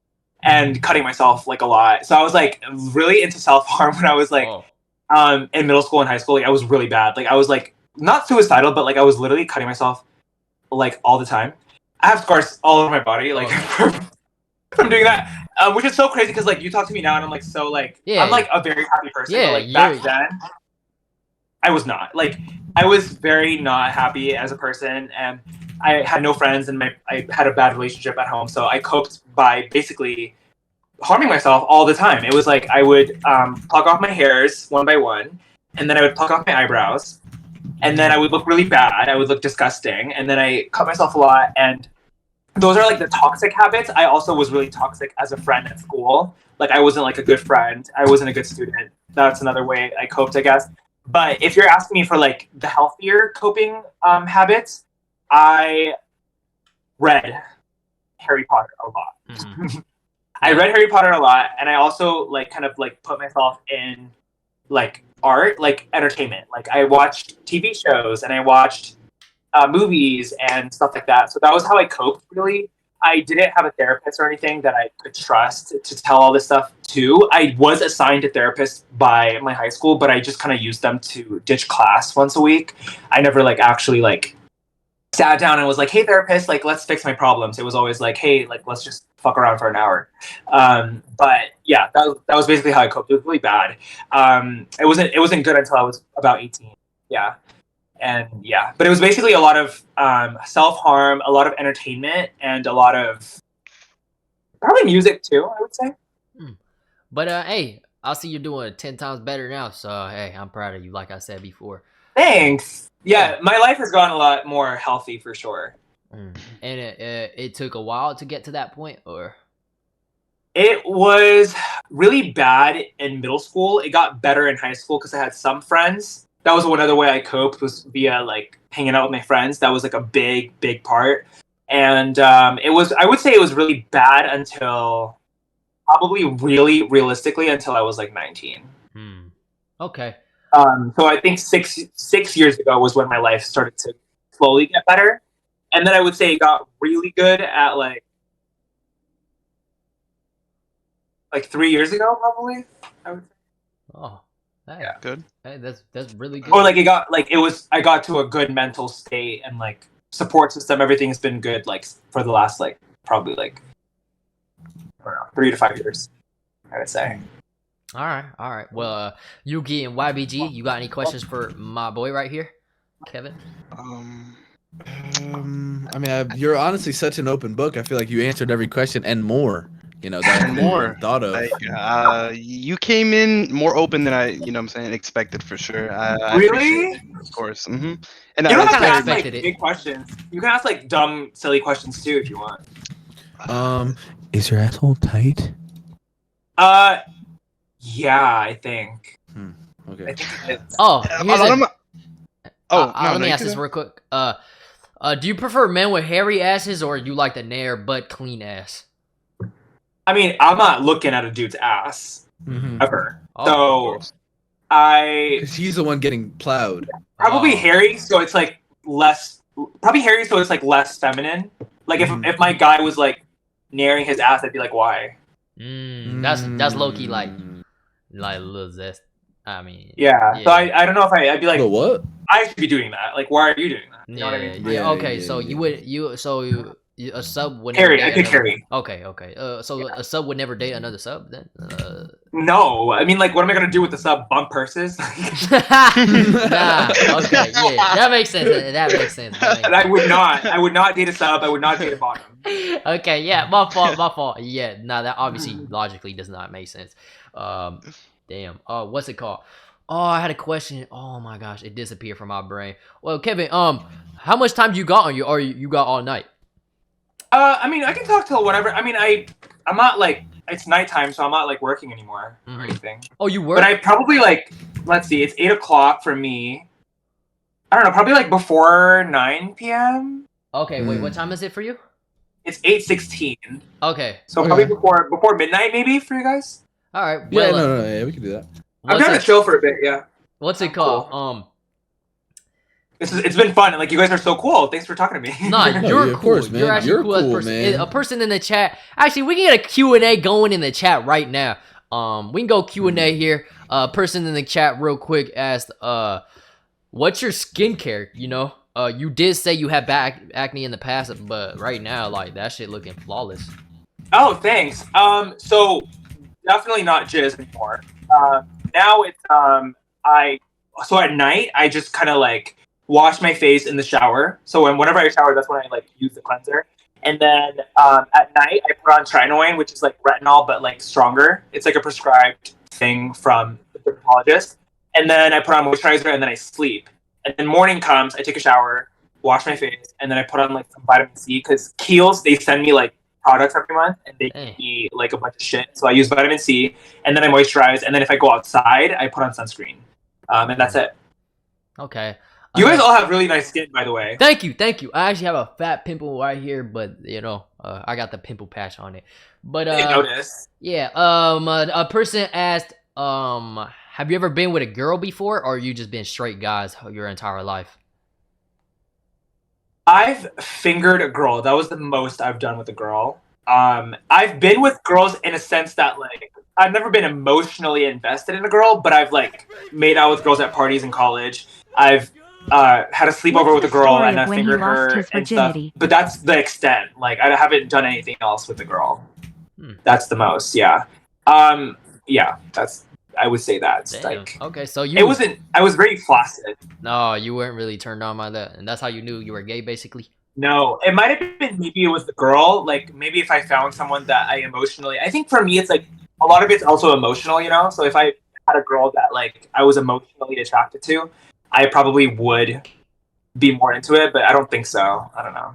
and cutting myself like a lot. So I was like really into self-harm when I was like in middle school and high school. Like I was really bad. Like I was like not suicidal, but like I was literally cutting myself like all the time. I have scars all over my body, like from doing that, which is so crazy because like you talk to me now and I'm like so like I'm like a very happy person. Yeah, but, like back then, I was not. Like I was very not happy as a person, and I had no friends, and I had a bad relationship at home. So I coped by basically harming myself all the time. It was like I would pluck off my hairs one by one, and then I would pluck off my eyebrows. And then I would look really bad. I would look disgusting. And then I cut myself a lot. And those are like the toxic habits. I also was really toxic as a friend at school. Like I wasn't like a good friend. I wasn't a good student. That's another way I coped, I guess. But if you're asking me for like the healthier coping habits, I read Harry Potter a lot. Mm-hmm. I read Harry Potter a lot. And I also like kind of like put myself in like art, like entertainment. Like I watched TV shows and I watched movies and stuff like that. So that was how I coped, really. I didn't have a therapist or anything that I could trust to tell all this stuff to. I was assigned a therapist by my high school, but I just kind of used them to ditch class once a week. I never like actually like sat down and was like, hey therapist, like let's fix my problems. It was always like, hey, like let's just fuck around for an hour. But yeah, that was basically how I coped. It was really bad. It wasn't good until I was about 18. Yeah. And yeah, but it was basically a lot of self-harm, a lot of entertainment, and a lot of probably music too, I would say. But hey, I see you're doing 10 times better now, so hey, I'm proud of you, like I said before. Thanks. Yeah, my life has gone a lot more healthy for sure. And it took a while to get to that point, or? It was really bad in middle school. It got better in high school because I had some friends. That was one other way I coped, was via like hanging out with my friends. That was like a big part. And I would say it was really bad until probably really realistically until I was like 19. Okay. So I think six years ago was when my life started to slowly get better. And then I would say it got really good at like 3 years ago, probably. I would say. Oh, hey, yeah, good. Hey, that's really good. Or like I got to a good mental state and like support system. Everything's been good like for the last like probably like I don't know, 3 to 5 years, I would say. All right. Well, Yugi and YBG, you got any questions for my boy right here, Kevin? I mean, you're honestly such an open book. I feel like you answered every question and more. You know, that more thought of. Like, you came in more open than I, you know what I'm saying, expected for sure. I Really? It, of course. And you don't have to ask like big questions. You can ask like dumb, silly questions too if you want. Is your asshole tight? Yeah, I think. Okay. I think it is. Let me ask this real quick. Do you prefer men with hairy asses or you like the nair but clean ass? I mean, I'm not looking at a dude's ass ever. Oh, so because he's the one getting plowed. Probably hairy, so it's like less. Probably hairy, so it's like less feminine. Like if my guy was like nairing his ass, I'd be like, why? That's low key like a little zest. I mean, yeah. So I don't know if I'd be like, but what? I should be doing that. Like, why are you doing that? You know what I mean? Yeah. Okay, so a sub would never I pick Harry. Okay. So a sub would never date another sub then? No, I mean, like, what am I gonna do with the sub? Bump purses? Nah. Okay. Yeah, that makes sense. I would not date a sub. I would not date a bottom. Okay. Yeah. My fault. Yeah. No, that obviously logically does not make sense. Damn. What's it called? Oh, I had a question. Oh my gosh, it disappeared from my brain. Well, Kevin, how much time do you got on you, or you got all night? I mean, I can talk till whatever. I mean, I'm not like, it's nighttime, so I'm not like working anymore or anything. Oh, you work? But I probably like, let's see, it's 8 o'clock for me. I don't know, probably like before 9 p.m. Okay, wait, what time is it for you? It's 8:16. Okay. So probably before midnight, maybe for you guys. All right. Well, yeah, we can do that. I'm trying to chill for a bit. Yeah. What's it called? Cool. It's been fun. Like, you guys are so cool. Thanks for talking to me. Nah, you're cool. Of course, man. You're actually cool as a person. Man. A person in the chat. Actually, we can get a Q&A going in the chat right now. We can go Q&A here. Person in the chat real quick asked, what's your skincare? You know, you did say you had back acne in the past, but right now, like, that shit looking flawless. Oh, thanks. So definitely not jizz anymore. Now it's so at night I just kind of like wash my face in the shower. So whenever I shower, that's when I like use the cleanser. And then at night I put on Trinoin, which is like retinol but like stronger. It's like a prescribed thing from the dermatologist. And then I put on moisturizer and then I sleep. And then morning comes, I take a shower, wash my face, and then I put on like some vitamin C, because Kiehl's, they send me like products every month and they give me like a bunch of shit. So I use vitamin C and then I moisturize, and then if I go outside, I put on sunscreen. And that's it. Okay. You guys all have really nice skin, by the way. Thank you. I actually have a fat pimple right here, but you know, I got the pimple patch on it. But I didn't notice. Yeah. A person asked, have you ever been with a girl before, or you just been straight guys your entire life? I've fingered a girl. That was the most I've done with a girl. I've been with girls in a sense that like I've never been emotionally invested in a girl, but I've like made out with girls at parties in college. I've had a sleepover with a girl and I fingered her and stuff. But that's the extent. Like I haven't done anything else with a girl. That's the most. Yeah. Yeah. That's. I would say that's like. Okay, so you. It wasn't. I was very flaccid. No, you weren't really turned on by that, and that's how you knew you were gay, basically. No, it might have been maybe it was the girl. Like maybe if I found someone that I emotionally, I think for me it's like a lot of it's also emotional, you know. So if I had a girl that like I was emotionally attracted to, I probably would be more into it. But I don't think so. I don't know.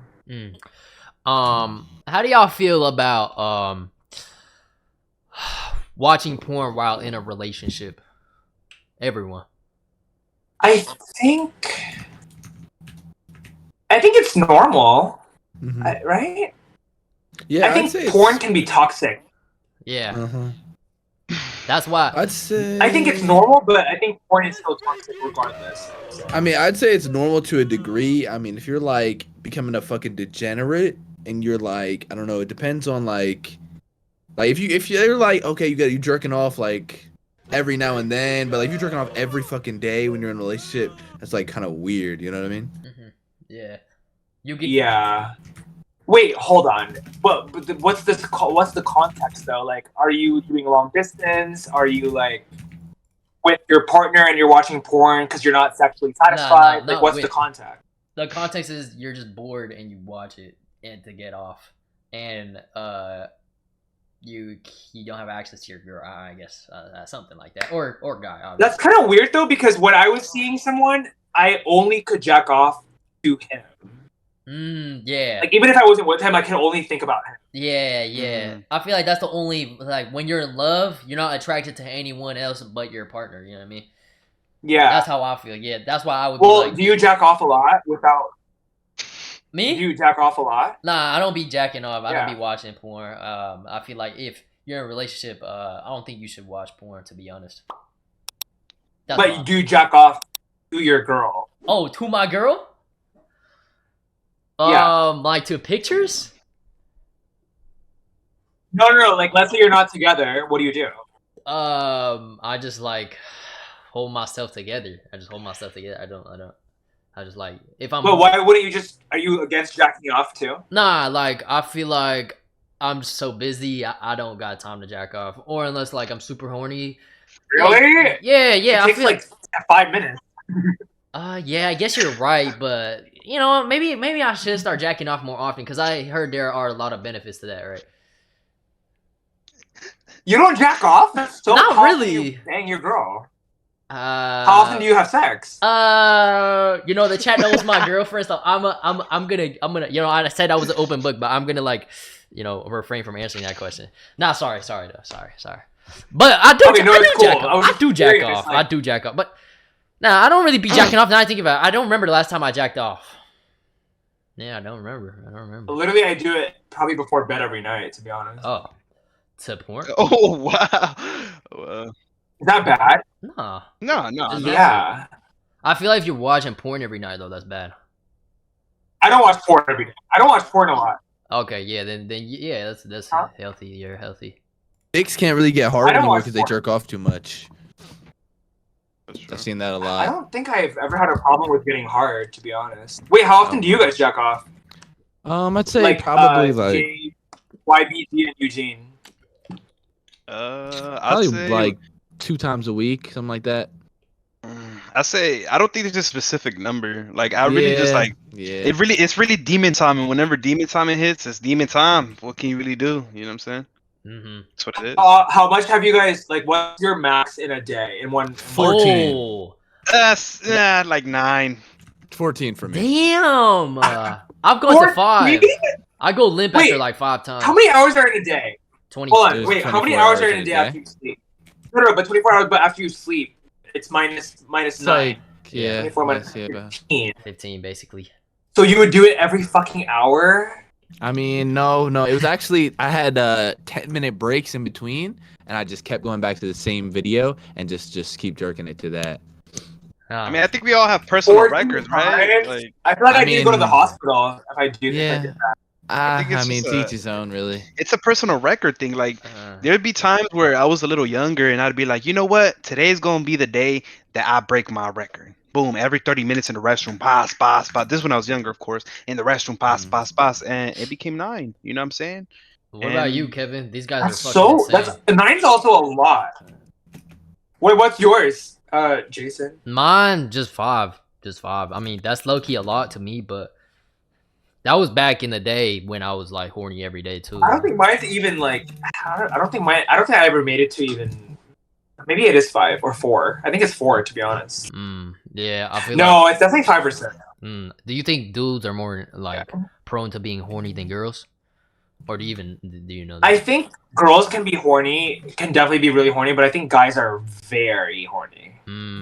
How do y'all feel about watching porn while in a relationship? Everyone. I think it's normal, right? Yeah, I think porn can be toxic. Yeah, that's why I'd say. I think it's normal, but I think porn is still toxic regardless. So. I mean, I'd say it's normal to a degree. I mean, if you're like becoming a fucking degenerate and you're like, I don't know, it depends on like if you're like, okay, you jerking off like every now and then, but like if you're jerking off every fucking day when you're in a relationship, that's like kind of weird. You know what I mean? Yeah. Yeah. Wait, hold on. But what's the context though? Like, are you doing long distance? Are you like with your partner and you're watching porn because you're not sexually satisfied? Like, what's the context? The context is you're just bored and you watch it and to get off, and you don't have access to your girl, I guess, something like that, or guy. Obviously. That's kind of weird though, because when I was seeing someone, I only could jack off to him. Yeah. Like even if I wasn't with him, I can only think about him. Yeah. I feel like that's the only like when you're in love, you're not attracted to anyone else but your partner. You know what I mean? Yeah. That's how I feel. Yeah, that's why I would. Well, be like, do you jack off a lot without? Me? Do you jack off a lot? Nah, I don't be jacking off. I don't be watching porn. I feel like if you're in a relationship, I don't think you should watch porn. To be honest. But you do jack off to your girl. Oh, to my girl? Like to pictures? No. Like, let's say you're not together. What do you do? I just like hold myself together. I don't. I just like if I'm. But why wouldn't you just? Are you against jacking off too? Nah, like I feel like I'm just so busy. I don't got time to jack off, or unless like I'm super horny. Really? Yeah. It takes like 5 minutes. Yeah, I guess you're right, but you know, maybe I should start jacking off more often because I heard there are a lot of benefits to that, right? You don't jack off? That's so not really. Dang your girl. How often do you have sex? You know, the chat knows my girlfriend, so I'm gonna, you know, I said I was an open book, but I'm gonna like, you know, refrain from answering that question. Nah, sorry. But I do, I do jack off. I do jack off, but nah, I don't really be jacking off. Now I think about it, I don't remember the last time I jacked off. Yeah, I don't remember. Literally, I do it probably before bed every night, to be honest. Oh, to porn? Oh wow. Is that bad? Nah. No. Yeah. I feel like if you're watching porn every night, though, that's bad. I don't watch porn every day. I don't watch porn a lot. Okay, yeah, then yeah, that's healthy. You're healthy. Dicks can't really get hard anymore because they jerk off too much. I've seen that a lot. I don't think I've ever had a problem with getting hard, to be honest. Wait, how often do you guys jack off? I'd say probably like YBG and Eugene. I'd say like 2 times a week, something like that. I say I don't think there's a specific number. Like I really just like it's really demon time, and whenever demon time hits, it's demon time. What can you really do? You know what I'm saying? That's what it is. How much have you guys like? What's your max in a day? In 14. Oh. That's like 9. 14 for me. Damn. I've gone to 5. I go limp after like 5 times. How many hours are in a day? 20. Hold on, wait. How many hours are in a day after you sleep? No, but 24 hours. But after you sleep, it's minus 9. Like, yeah. 24 minus 15. 15 basically. So you would do it every fucking hour? I mean, no. It was actually I had 10-minute breaks in between, and I just kept going back to the same video and just keep jerking it to that. I mean, I think we all have personal 14 records, right? times? Like, I feel like I need to go to the mean, hospital if I do. If I Yeah. did that. I think it's mean, just to each his own, really. it's a personal record thing. Like, there'd be times where I was a little younger and I'd be like, you know what? Today's gonna be the day that I break my record. Boom! Every 30 minutes in the restroom, pass, pass, pass. This is when I was younger, of course. In the restroom, pass, pass, pass, and it became 9. You know what I'm saying? What about you, Kevin? These guys That's are fucking so. insane. That's 9's also a lot. Wait, what's yours, Jason? Mine just 5. Just 5. I mean, that's low key a lot to me, but that was back in the day when I was like horny every day too. I don't think mine's even like. I don't think I ever made it to even. Maybe it is 5 or 4. I think it's 4 to be honest. Yeah, I feel No, it's definitely 5%. Do you think dudes are more like prone to being horny than girls, or do you know that? I think girls can be horny, can definitely be really horny, but I think guys are very horny.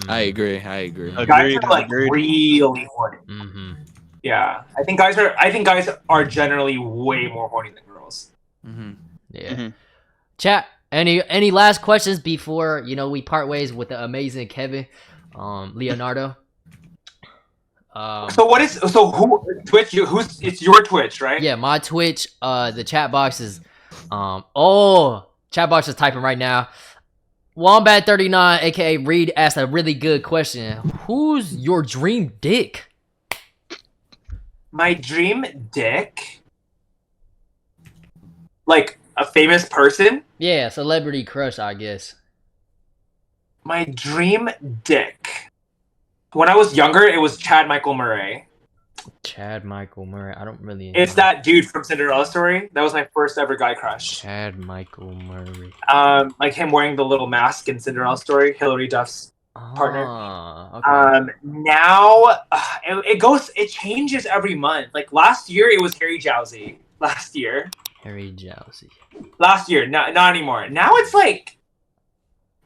I agree. Guys are like really horny. Yeah, I think guys are generally way more horny than girls. Yeah. Chat. Any last questions before we part ways with the amazing Kevin, Leonardo? Who Twitch? It's your Twitch, right? Yeah, my Twitch. The chat box is chat box is typing right now. Wombat39, aka Reed, asked a really good question. Who's your dream dick? My dream dick? Like a famous person? Yeah, celebrity crush, I guess. My dream dick. When I was younger, it was Chad Michael Murray. Chad Michael Murray. I don't really. It's that dude from Cinderella Story. That was my first ever guy crush. Chad Michael Murray. Like him wearing the little mask in Cinderella Story. Hilary Duff's partner. Okay. Now it changes every month. Like last year, it was Harry Jowsey. Last year, not anymore. Now it's like,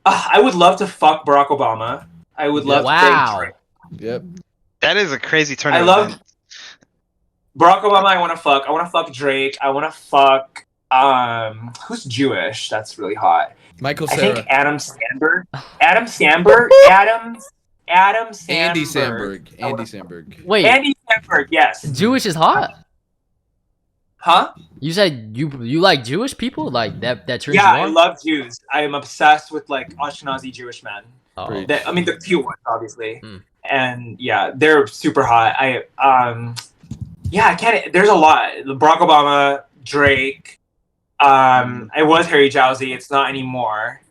I would love to fuck Barack Obama. I would love to date Drake. Yep. That is a crazy turn. I love Barack Obama. I want to fuck. I want to fuck Drake. I want to fuck. Who's Jewish? That's really hot. Michael I Cera. think Adam Sandberg. Adam Sandberg. Andy Samberg. Wait. Andy Samberg. Yes. Jewish is hot. Huh? You said you like Jewish people? Like that turns you Yeah, on? I love Jews. I am obsessed with like Ashkenazi Jewish men. Oh. I mean the cute ones, obviously. And yeah, they're super hot. I can't. There's a lot. Barack Obama, Drake. I was Harry Jowsey. It's not anymore.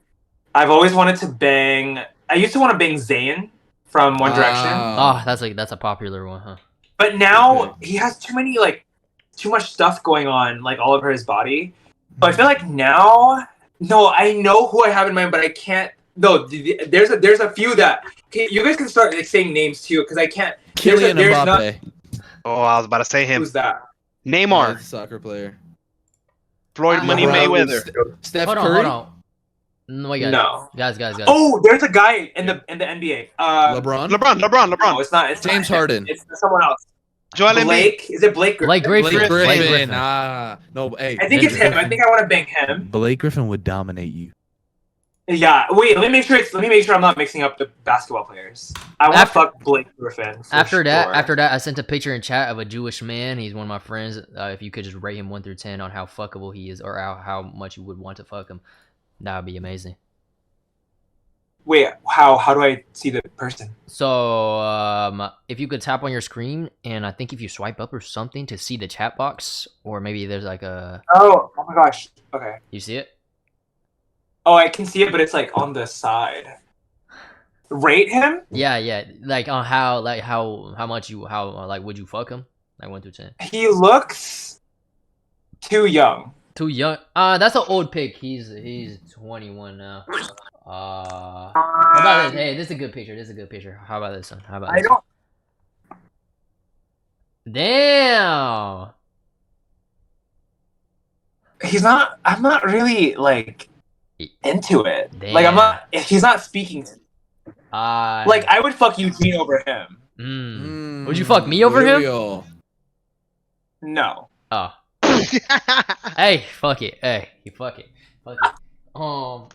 I've always wanted to bang. I used to want to bang Zayn from One Direction. Oh, that's a popular one, huh? But now he has too much stuff going on, like all over his body. So I feel like now, no, I know who I have in mind, but I can't. No, there's a few that you guys can start saying names too, because I can't. Kylian Mbappe. Oh, I was about to say him. Who's that? Neymar. Soccer player. Floyd Money Mayweather. Steph Hold Curry. on. No, guys. Oh, there's a guy in the NBA. LeBron. LeBron. No, it's not. It's James not, Harden. It's someone else. Joel Embiid. Blake. Is it Blake? Blake Griffin. No, hey. I think it's him. I think I want to bang him. Blake Griffin would dominate you. Yeah. Wait. Let me make sure I'm not mixing up the basketball players. I want to fuck Blake Griffin. After that, I sent a picture in chat of a Jewish man. He's one of my friends. If you could just rate him 1 through 10 on how fuckable he is, or how much you would want to fuck him, that would be amazing. Wait. How do I see the person? So, if you could tap on your screen, and I think if you swipe up or something to see the chat box, or maybe there's like a. Oh my gosh. Okay. You see it? Oh, I can see it, but it's like on the side. Rate him? Yeah. Like on how much would you fuck him? Like 1 through 10. He looks too young. Too young. That's an old pick. He's 21 now. How about this? Hey, this is a good picture. How about this one? Damn. He's not. I'm not really like into it. Damn. Like I'm not. He's not speaking to me. Like I would fuck Eugene over him. Would you fuck me over him? No. Oh. Hey, fuck it. Hey, fuck it. Well,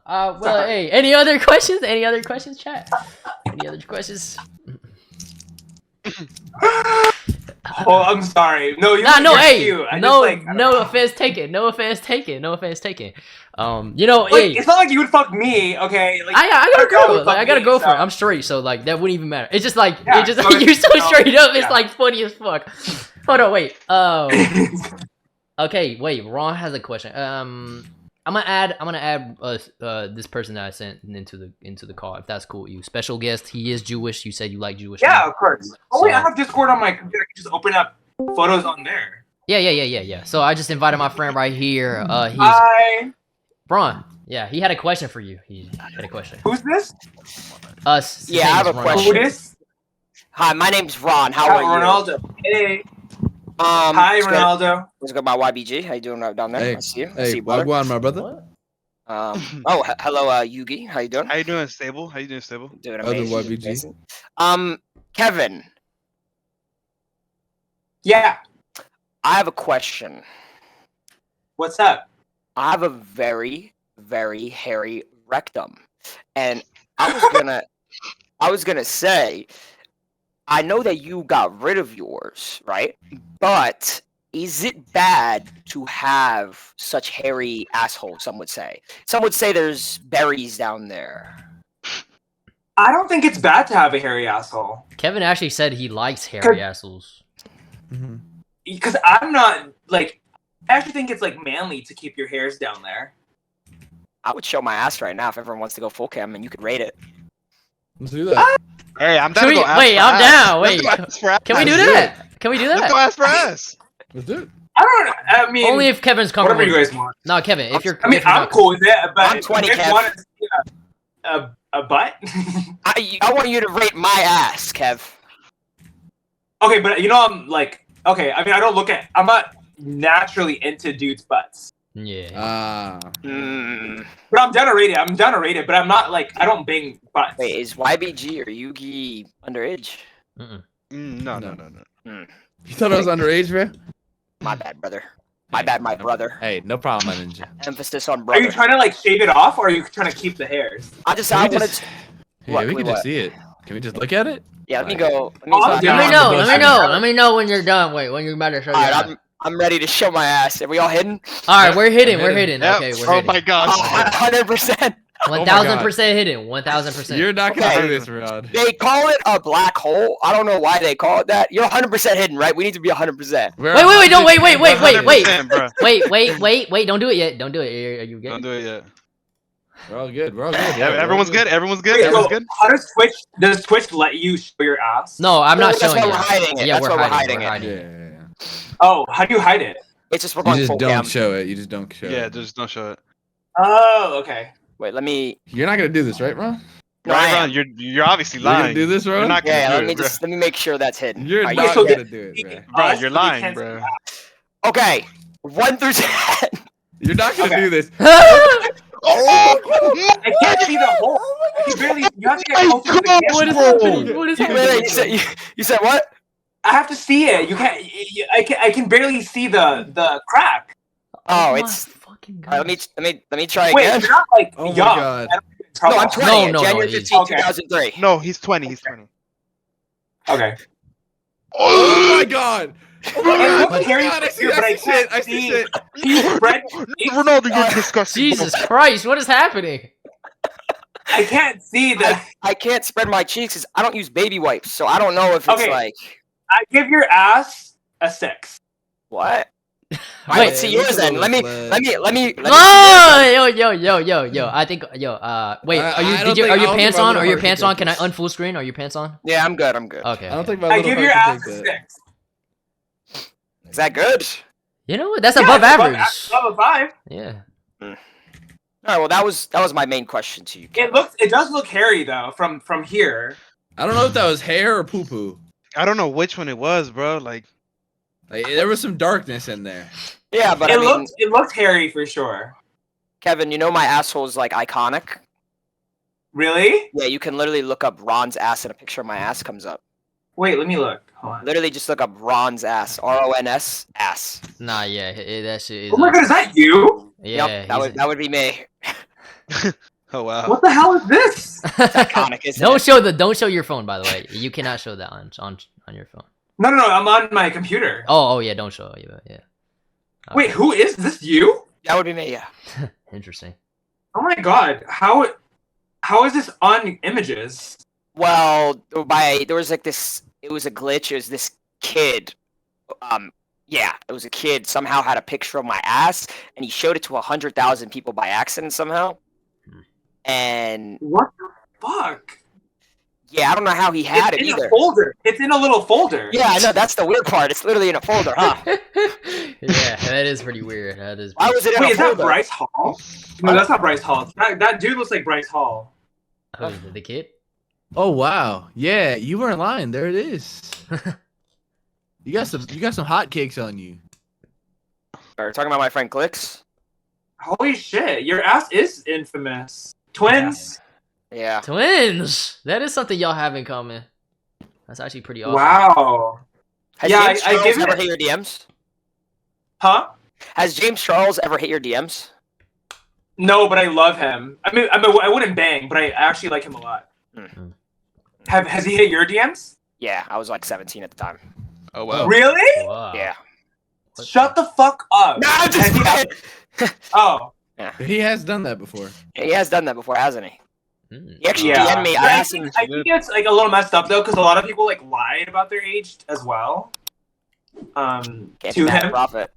hey, any other questions? Any other questions, chat? Any other questions? Oh, I'm sorry. No, you're, Nah, no, you're hey, cute. I no, just, like, I don't no know. offense taken. No offense taken. No offense taken. Like, Hey, it's not like you would fuck me, okay? Like, I got a your girl girl. would Like, fuck I got a me, girlfriend. so- I'm straight, so like that wouldn't even matter. It's just like Yeah, it's just so like you're so it's- straight up. It's yeah. like funny as fuck. Hold on, wait. Okay, wait. Ron has a question. I'm gonna add this person that I sent into the call, if that's cool with you. Special guest. He is Jewish. You said you like Jewish. Yeah, men. of course. Oh, wait, I So- have Discord on my computer. I can just open up photos on there. Yeah. So I just invited my friend right here. He's Hi. Ron. Yeah, he had a question for you. He had a question. Who's this? Us. Yeah, I have a Who question. this? Hi, my name's Ron. How Hi, are you? Ronaldo. Hey. Hi, it's good. Ronaldo. What's good, my YBG? How you doing down there? Hey, I see you. I see hey, you, brother. Wagwan, my brother. What? Hello, Yugi. How you doing? How you doing, Stable? How you doing, Stable? Doing Other amazing. YBG. amazing. Kevin, Yeah. I have a question. What's up? I have a very, very hairy rectum, and I was gonna say, I know that you got rid of yours, right? But is it bad to have such hairy asshole? Some would say. Some would say there's berries down there. I don't think it's bad to have a hairy asshole. Kevin actually said he likes hairy assholes. Mm-hmm. Because I'm not, like, I actually think it's, like, manly to keep your hairs down there. I would show my ass right now if everyone wants to go full cam, and you could rate it. Let's do that. Hey, I'm down Should to go we- ask wait, for I'm ass. down, Let's wait. go ask for ass. Can we do Let's do that? Can we do Let's go that? ask for ass. Let's do it. I mean, Only if Kevin's comfortable. whatever you guys want. No, Kevin, if you're. I mean, if you're I'm not cool with it, but I'm 20, if you Kev. want to see a butt? I want you to rate my ass, Kev. Okay, but you know, I'm like, okay, I mean, I'm not naturally into dudes' butts. Yeah. But I'm down to rate it. But I'm not like, I don't bang butts. Wait, is YBG or Yugi underage? No. You thought I was underage, man? My bad, brother. My bad, my brother. Hey, no problem, my ninja. Emphasis on Are brother. you trying to like shave it off, or are you trying to keep the hairs? I wanted to. Hey, What, we can can we just what? see it. Can we just look at it? Yeah, let me Alright. go. Oh, Let me Yeah. know. Bust Let me it. know. Let me know when you're done. Wait, when you're about to show your Alright, ass. I'm ready to show my ass. Are we all hidden? All right, we're hidden. We're hidden. hidden. Yep. Okay, we're Oh hidden. my gosh. 100%. 1000% hidden. 1000%. You're not gonna Okay. do this, Rod. They call it a black hole. I don't know why they call it that. You're 100% hidden, right? We need to be 100%. Wait, don't wait. 100%, bro. Wait, don't do it yet. Don't do it. Are you Don't good? do it yet. We're all good. We're all good. Yeah, everyone's good. Everyone's good. Wait, so Everyone's good. how does Twitch let you show your ass? No, I'm not That's showing why you. we're hiding it. Yeah, That's we're why we're hiding. hiding We're it. hiding. Yeah. Oh, how do you hide it? It's just we're You going just full don't cam. show it. You just don't show Yeah, it. just don't show it. Oh, okay. Wait, let me. You're not gonna do this, right, Ron? No, I Right, am. Ron, you're obviously You're gonna lying. do this, You're Ron? not gonna Yeah, do it, let me make sure that's hidden. You're Alright, not so gonna do it, bro. bro. Us, You're they lying, can't bro. Okay, 1 through 10. You're not gonna Okay. do this. I can't see the hole. You barely. You have to get closer to the camera. What is happening? What is Wait, happening? you said what? I have to see it. You can't. I can barely see the crack. Oh, my it's. fucking Alright, God. let me try Wait, again. you're not like Oh my young. God. I don't get in trouble. No, I'm 20. No, January he's- 15, Okay. 2003. No, he's 20. He's 20. Okay. Oh my God. Oh my It God. looks scary God, I for see, you, but I I see shit. can't I see see. shit. You spread. Ronaldo, you're disgusting. Jesus Christ, what is happening? I can't see the. I can't spread my cheeks because I don't use baby wipes, so I don't know if it's Okay. like I give your ass a 6. what. Wait. Let's see Yeah, yours look at then. all Let me this let me let me. Oh, yo. I think, wait, I are you don't think- I your don't pants think my on? Are little your heart pants can on? Can I take this. unfull screen? Are your pants on? Yeah, I'm good. I'm good. Okay. I don't think my I little give your heart ass can a take that. 6. Is that good? You know what? That's Yeah, above it's average. above a 5. Yeah. All right. Well, that was my main question to you. It does look hairy though from here. I don't know if that was hair or poo poo. I don't know which one it was, bro. Like, There was some darkness in there. Yeah, but I mean, It looked hairy for sure. Kevin, you know my asshole is like iconic. Really? Yeah, you can literally look up Ron's ass and a picture of my ass comes up. Wait, let me look. Hold on. Literally, just look up Ron's ass. RONS ass. Nah, yeah, that shit is. Oh my god, is that you? Yeah, Yep, that would be me. Oh wow. What the hell is this? It's iconic, isn't Don't show your phone, by the way. You cannot show that on your phone. No, I'm on my computer. Oh yeah, don't show it. Yeah. Okay. Wait, who is this? You? That would be me. Yeah. Interesting. Oh my god, how is this on images? Well, there was like this. It was a glitch. It was this kid. Yeah, it was a kid. Somehow had a picture of my ass, and he showed it to 100,000 people by accident somehow. And What the fuck? yeah, I don't know how he had it in either. A folder. It's in a little folder. Yeah, I know. That's the weird part. It's literally in a folder, huh? Yeah, that is pretty weird. That is. Why was it in Wait, a is that folder? Bryce Hall? No, that's not Bryce Hall. That dude looks like Bryce Hall. Oh, the kid? Oh wow. Yeah, you weren't lying. There it is. You got some hot cakes on you. Are you talking about my friend Clicks? Holy shit, your ass is infamous. Twins? Yeah. Twins! That is something y'all have in common. That's actually pretty awesome. Wow. Has Yeah, James I Charles give ever it- hit your DMs? Huh? Has James Charles ever hit your DMs? No, but I love him. I wouldn't bang, but I actually like him a lot. Mm. Has he hit your DMs? Yeah, I was like 17 at the time. Oh wow. Really? Wow. Yeah. Shut the fuck up. No, I'm just playing. Oh. He has done that before. He has done that before, hasn't he? Mm. He actually Yeah. DM'd me. But I I asked him. think it's like a little messed up though, because a lot of people like lied about their age as well. Can't To be mad at him. Prophet.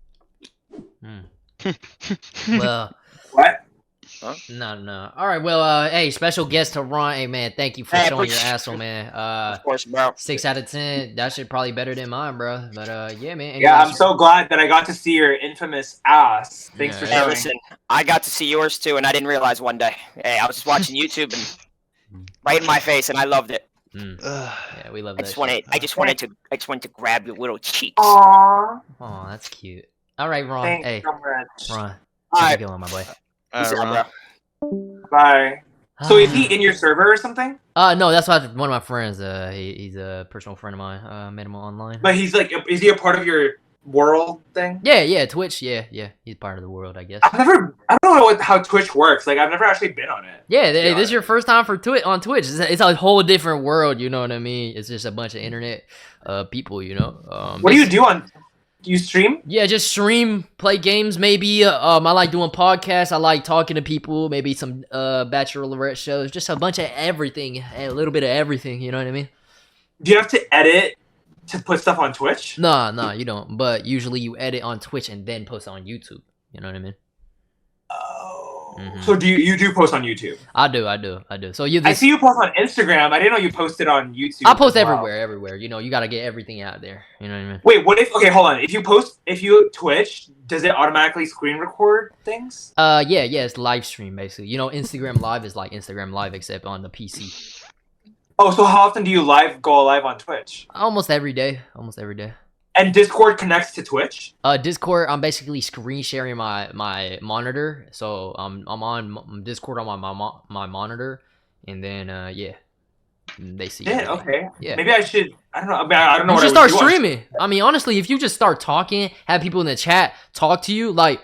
Well, What? no. All right, well, hey, special guest to Ron. Hey, man, thank you for Hey, showing your appreciate- asshole, man. Of course, bro. 6 out of 10. That shit probably better than mine, bro. But yeah, man. Yeah, I'm anyways- so glad that I got to see your infamous ass. Thanks for Yeah. Hey, showing. listen, I got to see yours too, and I didn't realize one day. Hey, I was just watching YouTube and right in my face, and I loved it. Yeah, we love that. I just wanted to grab your little cheeks. Aww. Oh, that's cute. All right, Ron. Thanks Hey, so much. Ron. All How's right, it going, my boy? peace out, Ron. bro. Bye. So is he in your server or something? No, that's one of my friends. He's a personal friend of mine. Met him online. But he's like, is he a part of your world thing? Yeah, Twitch. Yeah. He's part of the world, I guess. I don't know how Twitch works. Like, I've never actually been on it. Yeah, this is your first time for on Twitch. It's a whole different world, you know what I mean? It's just a bunch of internet people, you know. What do you do on? Do you stream? Yeah, just stream, play games, maybe. I like doing podcasts. I like talking to people. Maybe some bachelorette shows. Just a bunch of everything, a little bit of everything. You know what I mean? Do you have to edit to put stuff on Twitch? Nah, you don't. But usually you edit on Twitch and then post on YouTube. You know what I mean? Oh. Mhm. So you do post on YouTube? I do. So I see you post on Instagram. I didn't know you posted on YouTube. I post as well. everywhere. You know, you gotta get everything out there. You know what I mean? Wait, what if? Okay, hold on. If you Twitch, does it automatically screen record things? Yeah, it's live stream basically. You know, Instagram Live is like Instagram Live except on the PC. Oh, so how often do you go live on Twitch? Almost every day. And Discord connects to Twitch? Discord, I'm basically screen sharing my monitor. So I'm on Discord on my monitor, and then yeah, they see. Yeah, everything. okay. Yeah. Maybe I should. I don't know. I don't know. You what should I would start do on- streaming. I mean, honestly, if you just start talking, have people in the chat talk to you, like,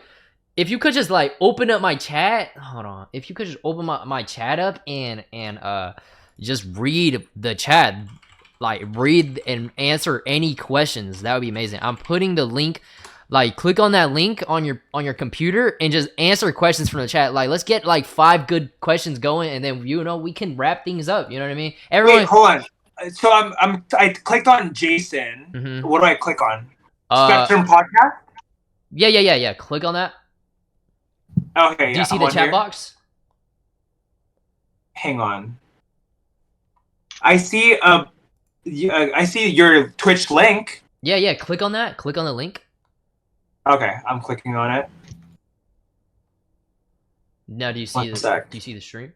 if you could just like open up my chat. Hold on. If you could just open my chat up and just read the chat, like read and answer any questions, that would be amazing. I'm putting the link. Like, click on that link on your computer and just answer questions from the chat. Like, let's get like 5 good questions going, and then we can wrap things up. You know what I mean? Everyone. Wait, hold on. So I clicked on Jason. Mhm. What do I click on? Uh, Spectrum Podcast. Yeah. Click on that. Okay. Do you see the chat box? Hang on. I see I see your Twitch link. Yeah. Click on that. Click on the link. Okay, I'm clicking on it. Now, do you see One sec. Do you see the stream?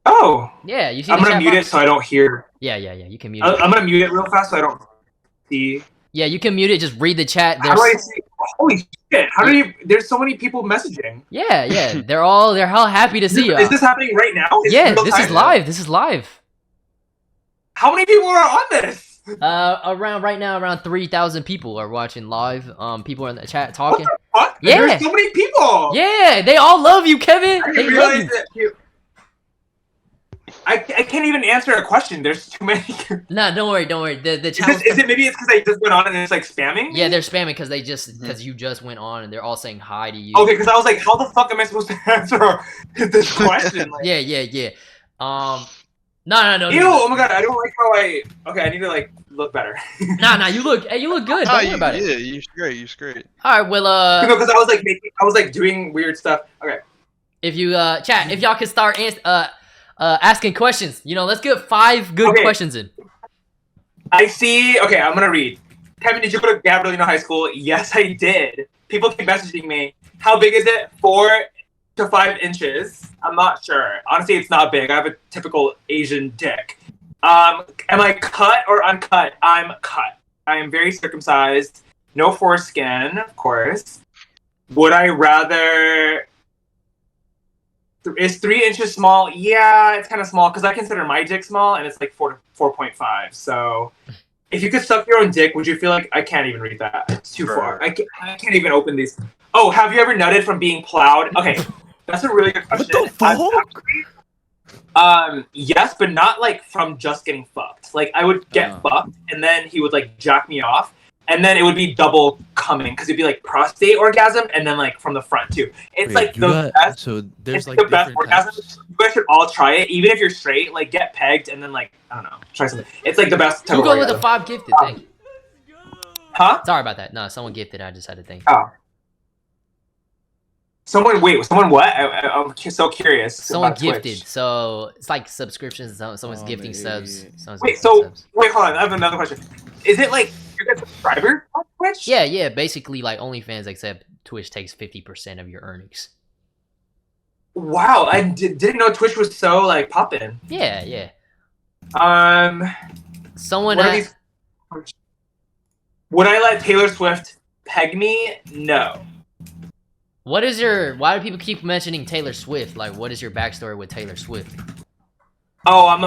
Oh, Yeah, you see. I'm the gonna chat mute box? it so I don't hear. Yeah. You can mute it. I'm gonna mute it real fast so I don't see. Yeah, you can mute it. Just read the chat. How do I see? Holy shit! How do you? There's so many people messaging. Yeah. They're all happy to see you. Is this happening right now? Yeah, real this is time? live. This is live. How many people are on this? Around right now, around 3,000 people are watching live. People are in the chat talking. What? Yeah. There's so many people. Yeah, they all love you, Kevin. I They didn't love realize you. that. I can't even answer a question. There's too many. Nah, don't worry. The challenge. Is it maybe it's because I just went on and it's like spamming? Yeah, they're spamming because you just went on and they're all saying hi to you. Okay, because I was like, how the fuck am I supposed to answer this question? Like, Yeah. No. ew! Oh my god, I don't like how I. Okay, I need to like look better. Nah. You look good. Don't worry about it. Yeah, you're straight. All right. Well, Because I was like doing weird stuff. Okay. if you chat, if y'all can start asking questions, let's get 5 good questions in. I see. Okay, I'm gonna read. Kevin, did you go to Gabrielino High School? Yes, I did. People keep messaging me. How big is it? 4 to 5 inches. I'm not sure. Honestly, it's not big. I have a typical Asian dick. Am I cut or uncut? I'm cut. I am very circumcised. No foreskin, of course. Would I rather... Is 3 inches small? Yeah, it's kind of small because I consider my dick small and it's like 4.5. So if you could suck your own dick, would you feel like I can't even read that? It's too far. I can't even open these. Oh, have you ever nutted from being plowed? Okay, that's a really good question. What the fuck? Yes, but not like from just getting fucked. Like I would get fucked and then he would like jack me off. And then it would be double coming because it'd be like prostate orgasm and then like from the front too. It's like the best. So there's it's like the best orgasm. You guys should all try it, even if you're straight. Like get pegged and then like I don't know, try something. It's like the best. Who go with the 5 gifted? Thank you. Huh? Sorry about that. No, someone gifted. I just had to think. Oh. Someone what? I'm so curious. Someone about gifted. Twitch. So it's like subscriptions. Someone's gifting subs. Wait, hold on. I have another question. Is it like you're a subscriber on Twitch? Yeah. Basically, like OnlyFans, except Twitch takes 50% of your earnings. Wow, I didn't know Twitch was so like poppin'. Yeah. Someone. Would I let Taylor Swift peg me? No. Why do people keep mentioning Taylor Swift? Like, what is your backstory with Taylor Swift? Oh, I'm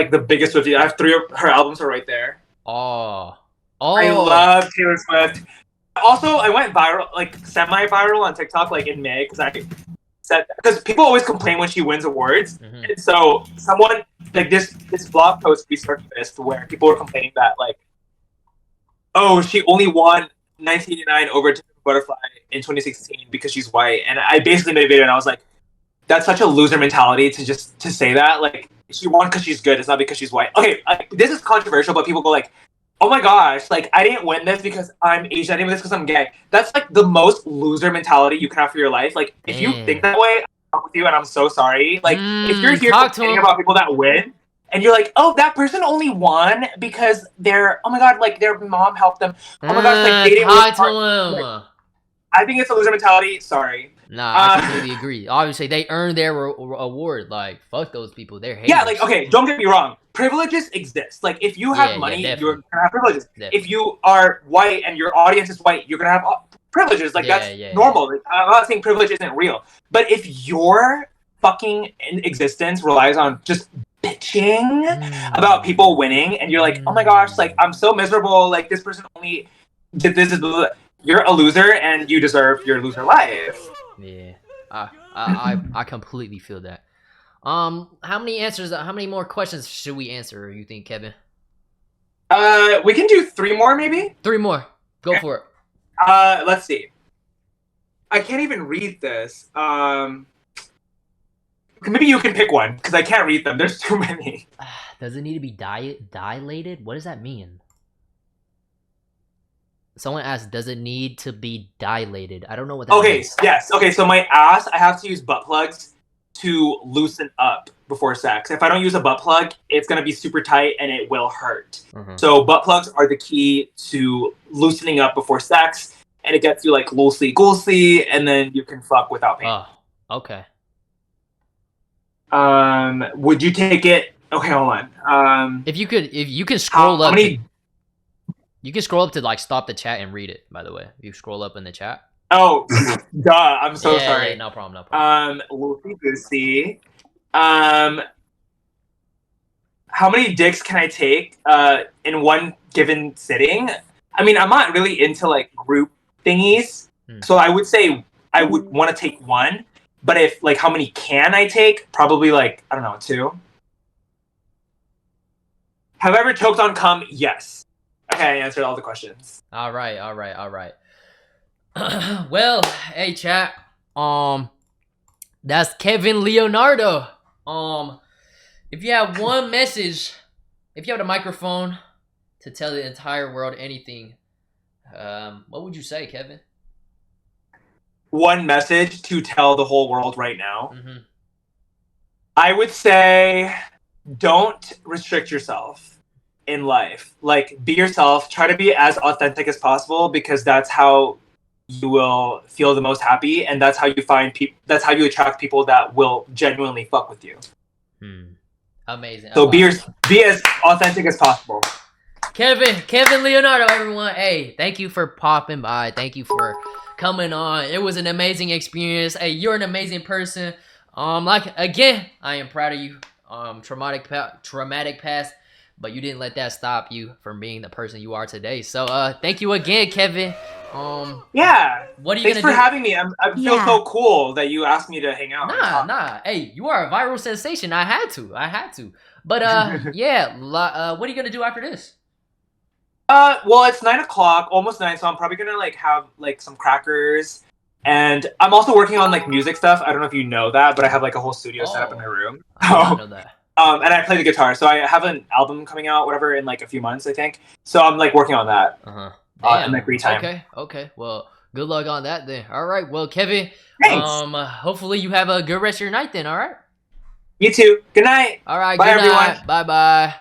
the biggest Swiftie. I have 3 of her albums are right there. Oh. I love Taylor Swift. Also, I went viral, like semi-viral on TikTok, like in May, because people always complain when she wins awards, and so someone like this blog post resurfaced where people were complaining that like, oh, she only won 1989 over Butterfly in 2016 because she's white, and I basically made a video and I was like, that's such a loser mentality to say that. Like, she won because she's good. It's not because she's white. Okay, this is controversial, but people go like, oh my gosh, like I didn't win this because I'm Asian. I didn't win this because I'm gay. That's like the most loser mentality you can have for your life. Like, if you think that way, I'm with you, and I'm so sorry. Like, if you're here complaining about people that win, and you're like, oh, that person only won because oh my god, like their mom helped them. Oh my gosh, like they didn't work hard. Like, I think it's a loser mentality. Sorry. Nah, I completely agree. Obviously, they earned their award. Like, fuck those people. They're haters. Yeah, like, okay, don't get me wrong. Privileges exist. Like, if you have money, you're gonna have privileges. Definitely. If you are white and your audience is white, you're gonna have privileges. Like, that's normal. Like, I'm not saying privilege isn't real. But if your fucking existence relies on just bitching about people winning, and you're like, oh my gosh, like, I'm so miserable. Like, this person only did this. You're a loser, and you deserve your loser life. Yeah, I completely feel that. How many more questions should we answer, you think, Kevin? We can do 3 more, maybe? 3 more. Go for it. Let's see. I can't even read this. Maybe you can pick one, because I can't read them. There's too many. Does it need to be dilated? What does that mean? Someone asked, does it need to be dilated? I don't know what that means. Yes. Okay, so my ass, I have to use butt plugs to loosen up before sex. If I don't use a butt plug, it's going to be super tight and it will hurt. So butt plugs are the key to loosening up before sex, and it gets you like loosey-goosey, and then you can fuck without pain. Oh, okay. Would you take it? Okay, hold on. If you can scroll up. You can scroll up to like stop the chat and read it, by the way. You scroll up in the chat. Oh, duh. I'm so sorry. Yeah, no problem. Loosey goosey. How how many dicks can I take in one given sitting? I mean, I'm not really into like group thingies, so I would say I would want to take one. But if like how many can I take? Probably like I don't know, 2. Have I ever choked on cum? Yes. Okay, I answered all the questions. All right. Well, hey chat. That's Kevin Leonardo. If you have one message, if you have a microphone to tell the entire world anything, what would you say, Kevin? One message to tell the whole world right now. Mm-hmm. I would say don't restrict yourself in life. Like, be yourself. Try to be as authentic as possible because that's how you will feel the most happy, and that's how you find people. That's how you attract people that will genuinely fuck with you. Amazing. So be as authentic as possible. Kevin Leonardo, everyone. Hey, thank you for popping by. Thank you for coming on. It was an amazing experience. Hey, you're an amazing person. Like again, I am proud of you. Traumatic past, but you didn't let that stop you from being the person you are today. So, thank you again, Kevin. Yeah. What are you Thanks for having me. I feel so cool that you asked me to hang out. Nah. Hey, you are a viral sensation. I had to. But yeah. What are you gonna do after this? Well, it's 9:00, almost 9, so I'm probably gonna like have like some crackers, and I'm also working on like music stuff. I don't know if you know that, but I have like a whole studio set up in my room. I don't know that. And I play the guitar, so I have an album coming out, whatever, in like a few months, I think. So I'm like working on that in my free time. Okay. Well, good luck on that then. All right. Well, Kevin, thanks. Hopefully you have a good rest of your night then. All right. You too. Good night. All right. Bye, good night. everyone. Bye.